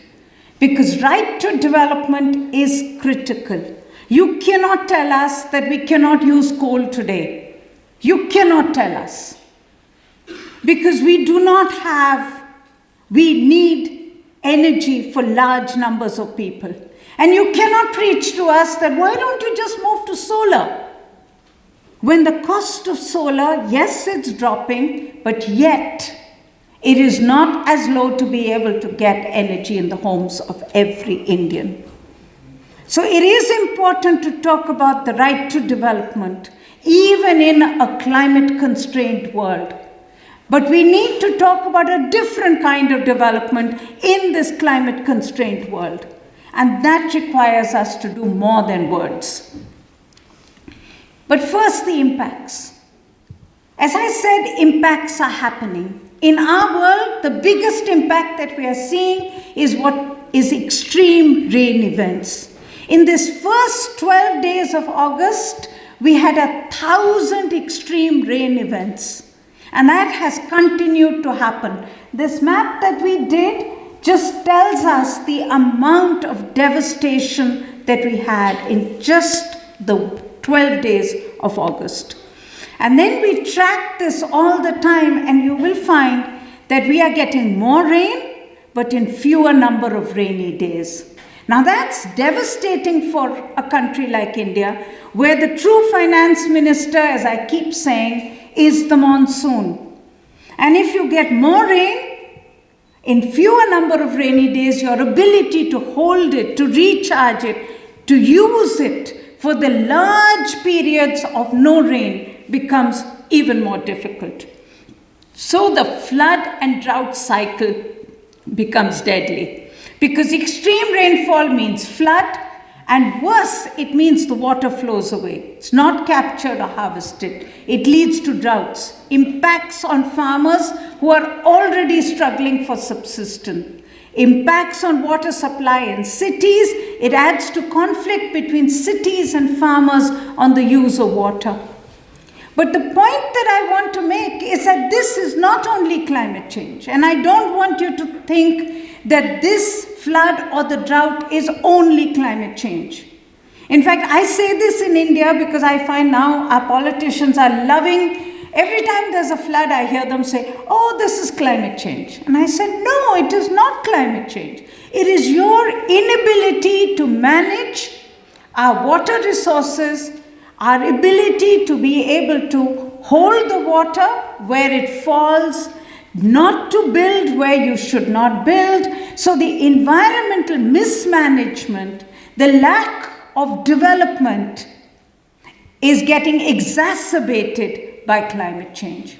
Speaker 4: Because right to development is critical. You cannot tell us that we cannot use coal today. You cannot tell us. Because we need energy for large numbers of people. And you cannot preach to us that why don't you just move to solar? When the cost of solar, yes, it's dropping, but yet it is not as low to be able to get energy in the homes of every Indian. So it is important to talk about the right to development, even in a climate-constrained world. But we need to talk about a different kind of development in this climate-constrained world. And that requires us to do more than words. But first, the impacts. As I said, impacts are happening. In our world, the biggest impact that we are seeing is what is extreme rain events. In this first 12 days of August, we had 1,000 extreme rain events. And that has continued to happen. This map that we did just tells us the amount of devastation that we had in just the 12 days of August. And then we track this all the time, and you will find that we are getting more rain, but in fewer number of rainy days. Now that's devastating for a country like India, where the true finance minister, as I keep saying, is the monsoon. And if you get more rain, in fewer number of rainy days, your ability to hold it, to recharge it, to use it for the large periods of no rain becomes even more difficult. So the flood and drought cycle becomes deadly, because extreme rainfall means flood, and worse, it means the water flows away. It's not captured or harvested. It leads to droughts, impacts on farmers who are already struggling for subsistence, impacts on water supply in cities. It adds to conflict between cities and farmers on the use of water. But the point that I want to make is that this is not only climate change, and I don't want you to think that this flood or the drought is only climate change. In fact, I say this in India because I find now our politicians are loving, every time there's a flood, I hear them say, oh, this is climate change. And I said, no, it is not climate change. It is your inability to manage our water resources, our ability to be able to hold the water where it falls, not to build where you should not build. So the environmental mismanagement, the lack of development is getting exacerbated by climate change.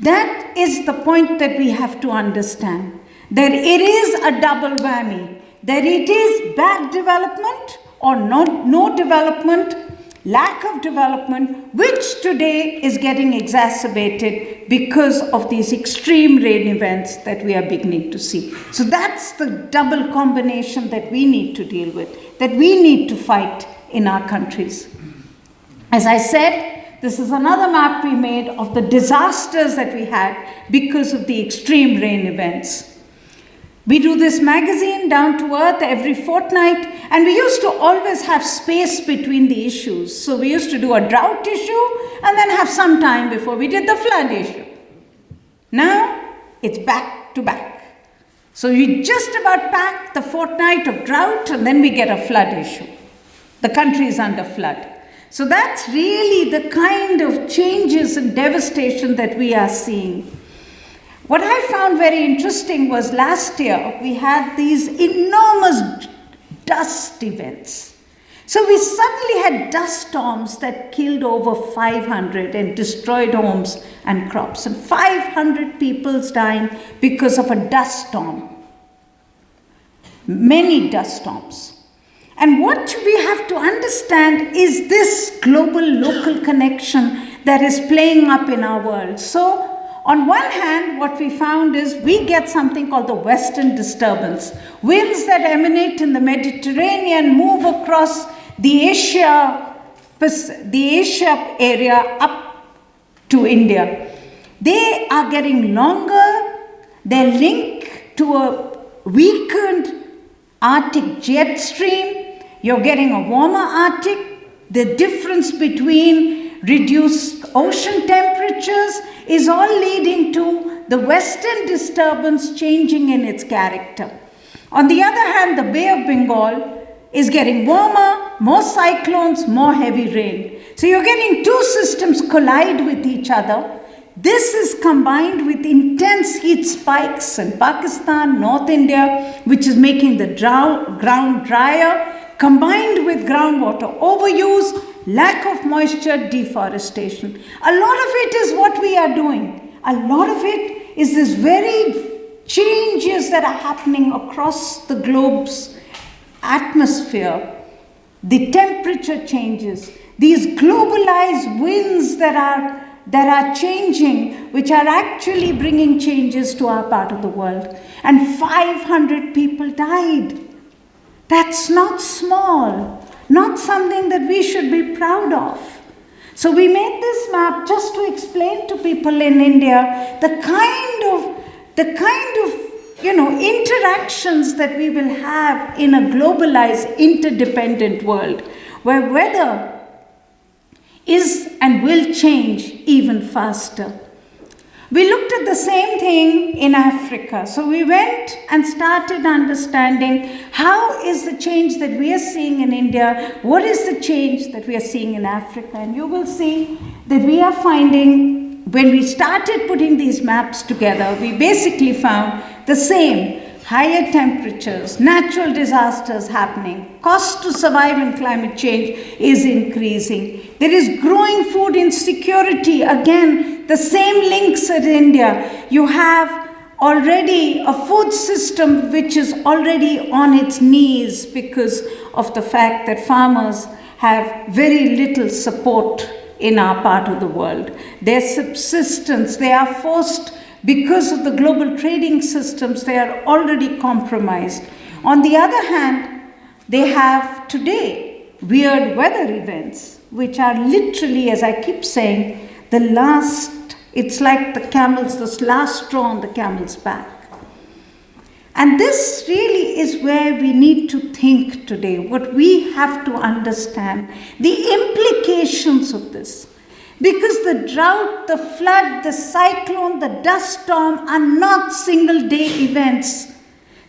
Speaker 4: That is the point that we have to understand, that it is a double whammy, that it is bad development or no development, lack of development, which today is getting exacerbated because of these extreme rain events that we are beginning to see. So that's the double combination that we need to deal with, that we need to fight in our countries. As I said, this is another map we made of the disasters that we had because of the extreme rain events. We do this magazine, Down to Earth, every fortnight, and we used to always have space between the issues. So we used to do a drought issue and then have some time before we did the flood issue. Now it's back to back. So we just about pack the fortnight of drought and then we get a flood issue. The country is under flood. So that's really the kind of changes and devastation that we are seeing. What I found very interesting was last year we had these enormous dust events. So we suddenly had dust storms that killed over 500 and destroyed homes and crops, and 500 people dying because of a dust storm. Many dust storms. And what we have to understand is this global local connection that is playing up in our world. So on one hand, what we found is we get something called the western disturbance. Winds that emanate in the Mediterranean move across the Asia area up to India. They are getting longer. They're linked to a weakened Arctic jet stream. You're getting a warmer Arctic. The difference between reduced ocean temperatures is all leading to the western disturbance changing in its character. On the other hand, the Bay of Bengal is getting warmer, more cyclones, more heavy rain. So you're getting two systems collide with each other. This is combined with intense heat spikes in Pakistan, North India, which is making the ground drier, combined with groundwater overuse, lack of moisture, deforestation. A lot of it is what we are doing. A lot of it is this very changes that are happening across the globe's atmosphere. The temperature changes. These globalized winds that are changing, which are actually bringing changes to our part of the world. And 500 people died. That's not small. Not something that we should be proud of. So we made this map just to explain to people in India the kind of interactions that we will have in a globalized, interdependent world, where weather is and will change even faster. We looked at the same thing in Africa. So we went and started understanding how is the change that we are seeing in India, what is the change that we are seeing in Africa. And you will see that we are finding, when we started putting these maps together, we basically found the same. Higher temperatures, natural disasters happening, cost to survive in climate change is increasing. There is growing food insecurity. Again, the same links at India. You have already a food system which is already on its knees because of the fact that farmers have very little support in our part of the world. Their subsistence, they are forced, because of the global trading systems, they are already compromised. On the other hand, they have today weird weather events, which are literally, as I keep saying, it's like the last straw on the camel's back. And this really is where we need to think today, what we have to understand, the implications of this. Because the drought, the flood, the cyclone, the dust storm are not single-day events.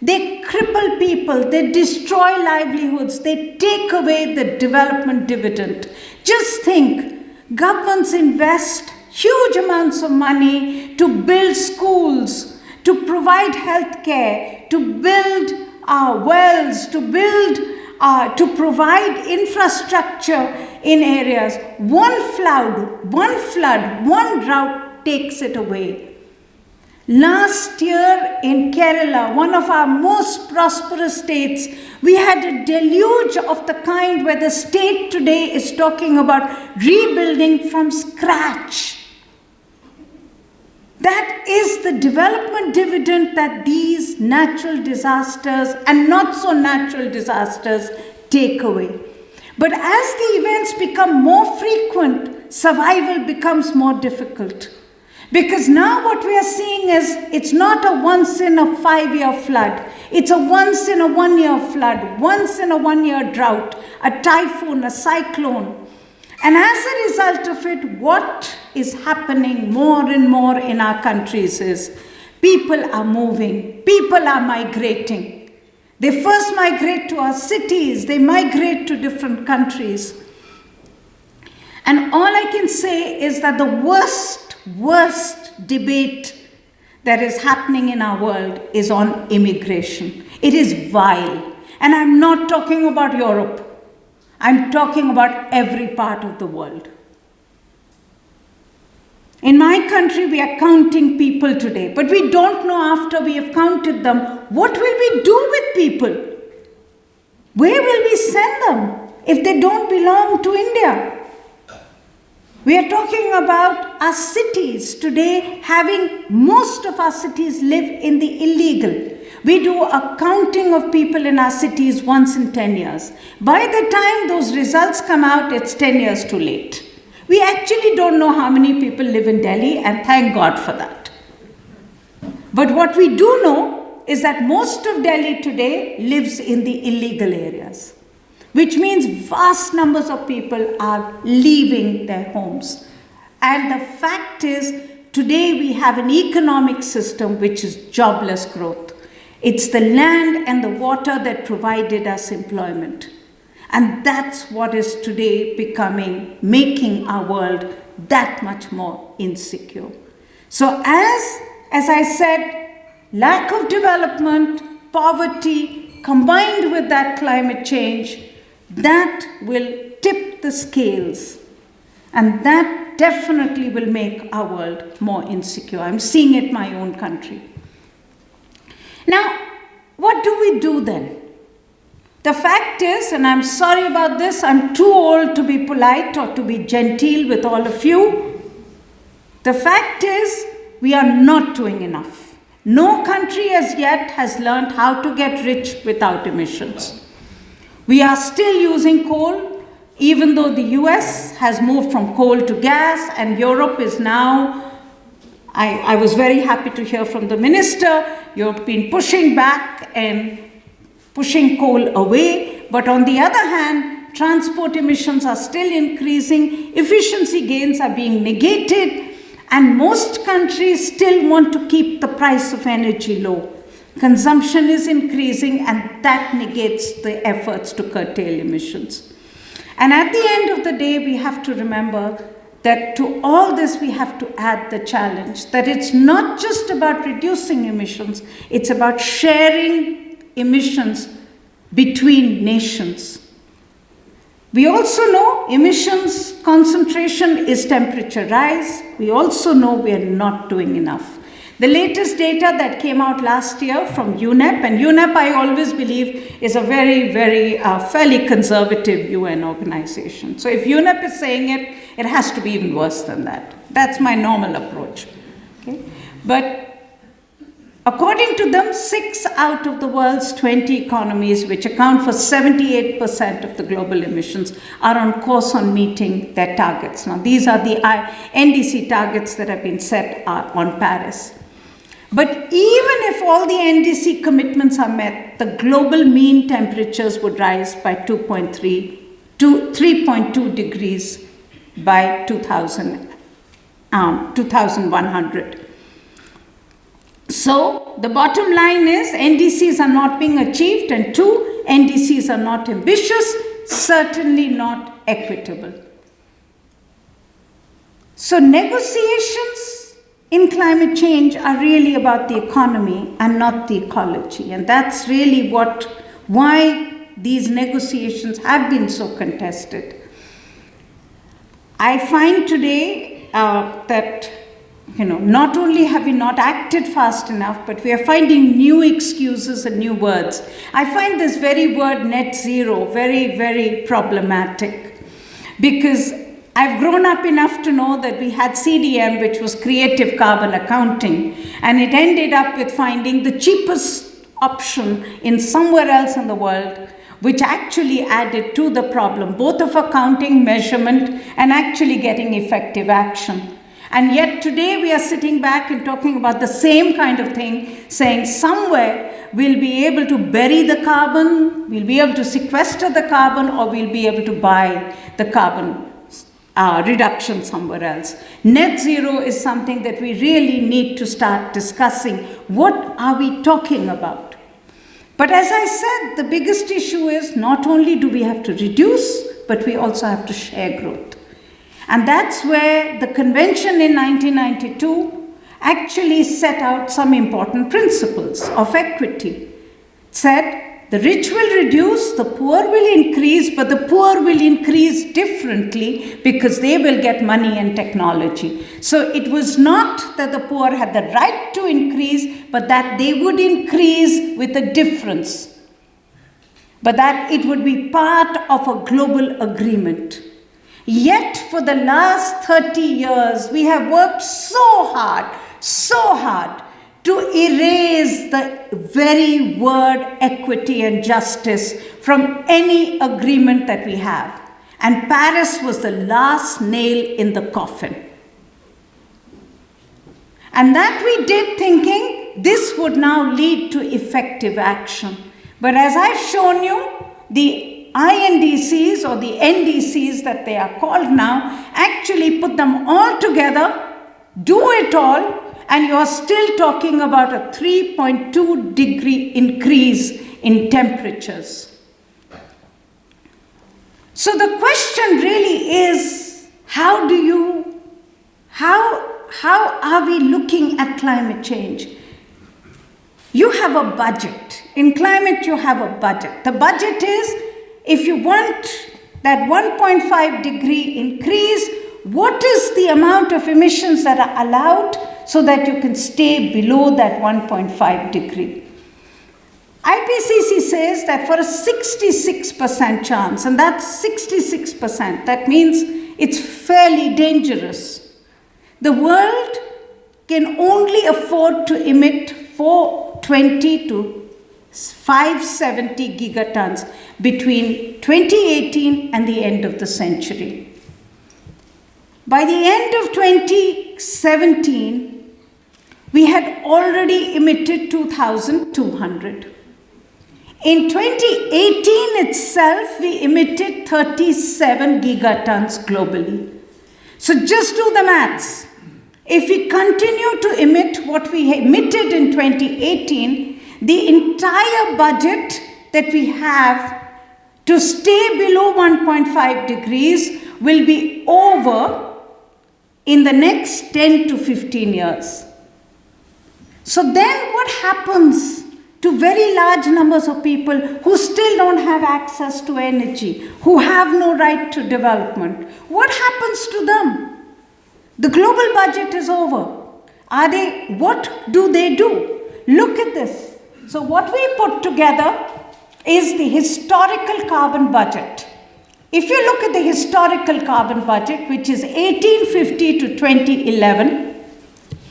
Speaker 4: They cripple people, they destroy livelihoods, they take away the development dividend. Just think, governments invest huge amounts of money to build schools, to provide health care, to build wells, to provide infrastructure in areas. One flood, one drought takes it away. Last year in Kerala, one of our most prosperous states, we had a deluge of the kind where the state today is talking about rebuilding from scratch. That is the development dividend that these natural disasters and not so natural disasters take away. But as the events become more frequent, survival becomes more difficult. Because now what we are seeing is, it's not a once in a 5-year flood. It's a once in a 1-year flood, once in a 1-year drought, a typhoon, a cyclone. And as a result of it, what is happening more and more in our countries is people are moving, people are migrating. They first migrate to our cities, they migrate to different countries. And all I can say is that the worst debate that is happening in our world is on immigration. It is vile. And I'm not talking about Europe. I'm talking about every part of the world. In my country, we are counting people today, but we don't know after we have counted them, what will we do with people? Where will we send them if they don't belong to India? We are talking about our cities today, most of our cities live in the illegal. We do a counting of people in our cities once in 10 years. By the time those results come out, it's 10 years too late. We actually don't know how many people live in Delhi, and thank God for that. But what we do know is that most of Delhi today lives in the illegal areas, which means vast numbers of people are leaving their homes. And the fact is, today we have an economic system which is jobless growth. It's the land and the water that provided us employment. And that's what is today making our world that much more insecure. So as I said, lack of development, poverty, combined with that climate change, that will tip the scales. And that definitely will make our world more insecure. I'm seeing it in my own country. Now, what do we do then? The fact is, and I'm sorry about this, I'm too old to be polite or to be genteel with all of you. The fact is, we are not doing enough. No country as yet has learned how to get rich without emissions. We are still using coal, even though the US has moved from coal to gas, and Europe is now, I was very happy to hear from the minister, you've been pushing back and pushing coal away, but on the other hand, transport emissions are still increasing, efficiency gains are being negated, and most countries still want to keep the price of energy low. Consumption is increasing, and that negates the efforts to curtail emissions. And at the end of the day, we have to remember that to all this we have to add the challenge that it's not just about reducing emissions, it's about sharing emissions between nations. We also know emissions concentration is temperature rise. We also know we are not doing enough. The latest data that came out last year from UNEP, and UNEP I always believe is a very, very fairly conservative UN organization. So if UNEP is saying it, it has to be even worse than that. That's my normal approach. Okay? But according to them, 6 out of the world's 20 economies, which account for 78% of the global emissions, are on course on meeting their targets. Now, these are the NDC targets that have been set on Paris. But even if all the NDC commitments are met, the global mean temperatures would rise by 3.2 degrees by 2100. So the bottom line is NDCs are not being achieved, and 2, NDCs are not ambitious, certainly not equitable. So negotiations in climate change are really about the economy and not the ecology. And that's really why these negotiations have been so contested. I find today that not only have we not acted fast enough, but we are finding new excuses and new words. I find this very word net zero very, very problematic, because I've grown up enough to know that we had CDM, which was creative carbon accounting, and it ended up with finding the cheapest option in somewhere else in the world, which actually added to the problem, both of accounting, measurement, and actually getting effective action. And yet today we are sitting back and talking about the same kind of thing, saying somewhere we'll be able to bury the carbon, we'll be able to sequester the carbon, or we'll be able to buy the carbon reduction somewhere else. Net zero is something that we really need to start discussing. What are we talking about? But as I said, the biggest issue is not only do we have to reduce, but we also have to share growth. And that's where the convention in 1992 actually set out some important principles of equity. It said, the rich will reduce, the poor will increase, but the poor will increase differently because they will get money and technology. So it was not that the poor had the right to increase, but that they would increase with a difference. But that it would be part of a global agreement. Yet for the last 30 years, we have worked so hard to erase the very word equity and justice from any agreement that we have. And Paris was the last nail in the coffin. And that we did thinking this would now lead to effective action. But as I've shown you, the INDCs or the NDCs that they are called now actually put them all together, do it all, and you are still talking about a 3.2 degree increase in temperatures. So the question really is, how are we looking at climate change? You have a budget. In climate, you have a budget. The budget is, if you want that 1.5 degree increase, what is the amount of emissions that are allowed so that you can stay below that 1.5 degree? IPCC says that for a 66% chance, and that's 66%, that means it's fairly dangerous. The world can only afford to emit 420 to 570 gigatons between 2018 and the end of the century. By the end of 2017, we had already emitted 2,200. In 2018 itself, we emitted 37 gigatons globally. So just do the maths. If we continue to emit what we emitted in 2018, the entire budget that we have to stay below 1.5 degrees will be over in the next 10 to 15 years. So then what happens to very large numbers of people who still don't have access to energy, who have no right to development? What happens to them? The global budget is over. What do they do? Look at this. So what we put together is the historical carbon budget. If you look at the historical carbon budget, which is 1850 to 2011,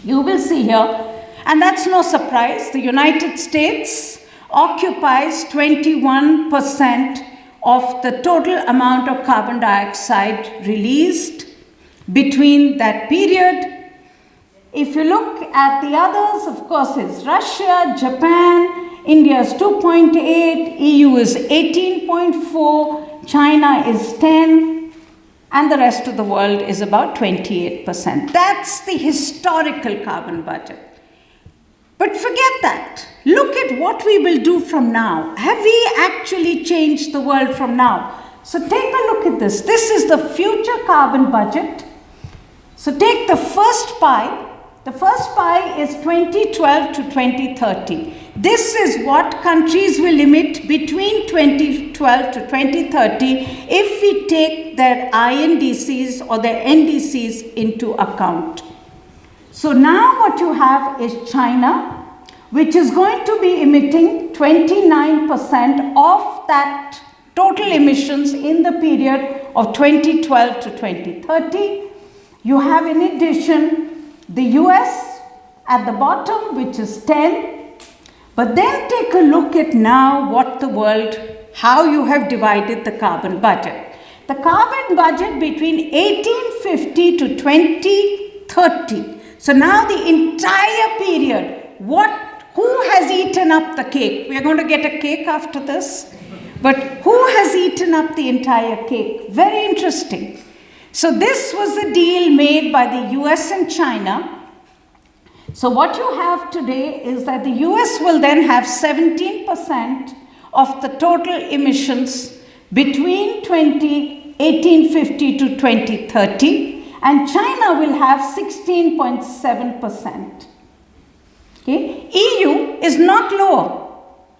Speaker 4: you will see here, and that's no surprise, the United States occupies 21% of the total amount of carbon dioxide released between that period. If you look at the others, of course, it's Russia, Japan, India is 2.8, EU is 18.4, China is 10, and the rest of the world is about 28%. That's the historical carbon budget. But forget that. Look at what we will do from now. Have we actually changed the world from now? So take a look at this. This is the future carbon budget. So take the first pie. The first pie is 2012 to 2030. This is what countries will emit between 2012 to 2030 if we take their INDCs or their NDCs into account. So now what you have is China, which is going to be emitting 29% of that total emissions in the period of 2012 to 2030. You have in addition the US at the bottom, which is 10. But then take a look at now what the world, how you have divided the carbon budget. The carbon budget between 1850 to 2030. So now the entire period, who has eaten up the cake? We are going to get a cake after this. But who has eaten up the entire cake? Very interesting. So this was a deal made by the US and China. So what you have today is that the US will then have 17% of the total emissions between 1850 to 2030, and China will have 16.7%. Okay? EU is not lower.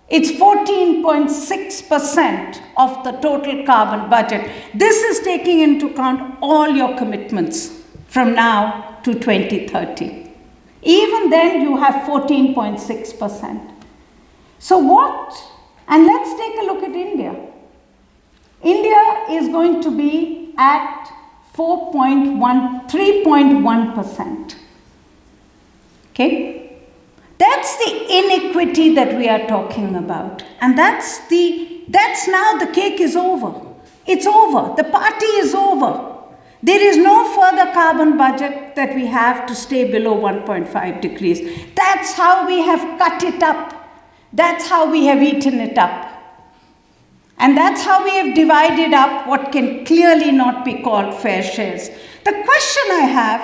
Speaker 4: It's 14.6% of the total carbon budget. This is taking into account all your commitments from now to 2030. Even then, you have 14.6%. So what? And let's take a look at India. India is going to be at 3.1%. Okay? That's the inequity that we are talking about. And that's now the cake is over. It's over. The party is over. There is no further carbon budget that we have to stay below 1.5 degrees. That's how we have cut it up. That's how we have eaten it up. And that's how we have divided up what can clearly not be called fair shares. The question I have,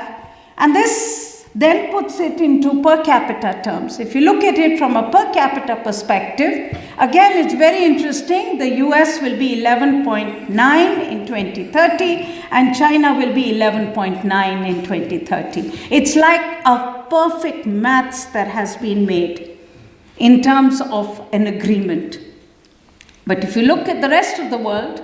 Speaker 4: and this then puts it into per capita terms. If you look at it from a per capita perspective, again, it's very interesting. The US will be 11.9 in 2030, and China will be 11.9 in 2030. It's like a perfect maths that has been made in terms of an agreement. But if you look at the rest of the world,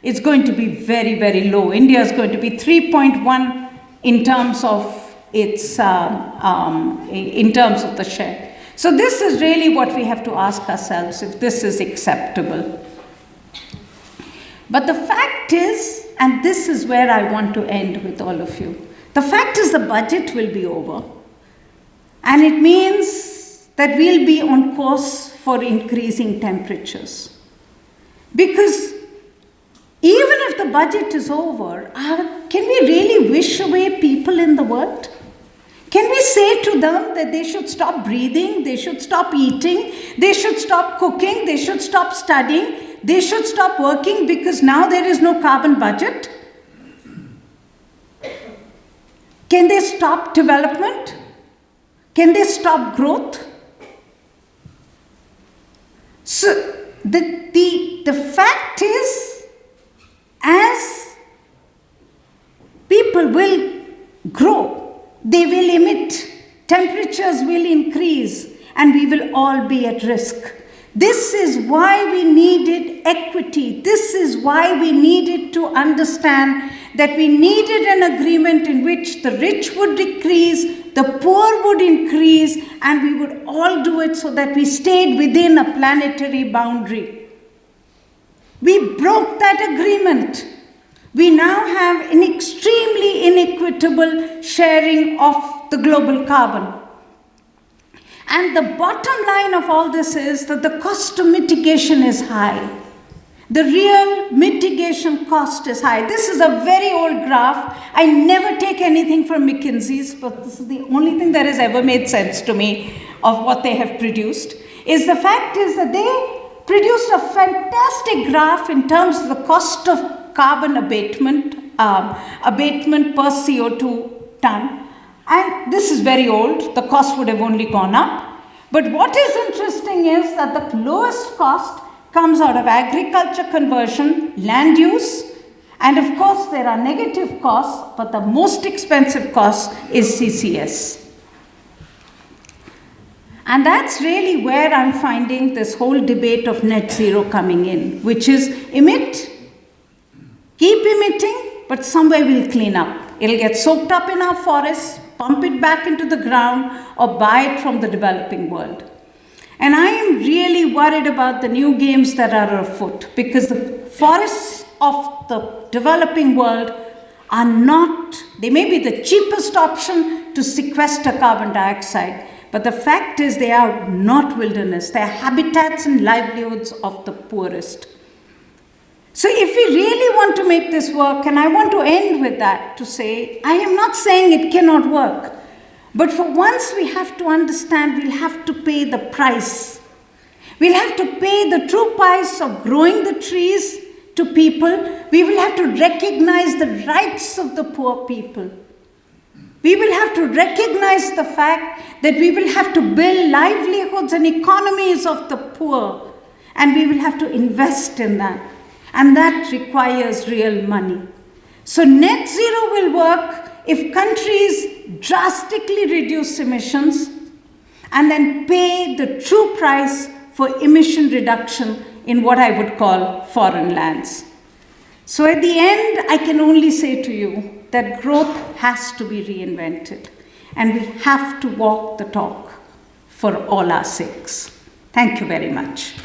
Speaker 4: it's going to be very, very low. India is going to be 3.1 in terms of its in terms of the share. So this is really what we have to ask ourselves, if this is acceptable. But the fact is, and this is where I want to end with all of you, the fact is the budget will be over. And it means that we'll be on course for increasing temperatures. Because even if the budget is over, can we really wish away people in the world? Can we say to them that they should stop breathing, they should stop eating, they should stop cooking, they should stop studying, they should stop working because now there is no carbon budget? Can they stop development? Can they stop growth? So the fact is, as people will grow, they will emit, temperatures will increase, and we will all be at risk. This is why we needed equity. This is why we needed to understand that we needed an agreement in which the rich would decrease, the poor would increase, and we would all do it so that we stayed within a planetary boundary. We broke that agreement. We now have an extremely inequitable sharing of the global carbon. And the bottom line of all this is that the cost of mitigation is high. The real mitigation cost is high. This is a very old graph. I never take anything from McKinsey's, but this is the only thing that has ever made sense to me of what they have produced. Is the fact is that they produced a fantastic graph in terms of the cost of carbon abatement, abatement per CO2 ton. And this is very old. The cost would have only gone up. But what is interesting is that the lowest cost comes out of agriculture conversion, land use, and of course there are negative costs, but the most expensive cost is CCS. And that's really where I'm finding this whole debate of net zero coming in, which is emit, keep emitting, but somewhere we'll clean up. It'll get soaked up in our forests, pump it back into the ground, or buy it from the developing world. And I am really worried about the new games that are afoot, because the forests of the developing world are not, they may be the cheapest option to sequester carbon dioxide, but the fact is they are not wilderness. They are habitats and livelihoods of the poorest. So if we really want to make this work, and I want to end with that to say, I am not saying it cannot work, but for once we have to understand we'll have to pay the price. We'll have to pay the true price of growing the trees to people. We will have to recognize the rights of the poor people. We will have to recognize the fact that we will have to build livelihoods and economies of the poor, and we will have to invest in that. And that requires real money. So net zero will work if countries drastically reduce emissions and then pay the true price for emission reduction in what I would call foreign lands. So at the end, I can only say to you that growth has to be reinvented, and we have to walk the talk for all our sakes. Thank you very much.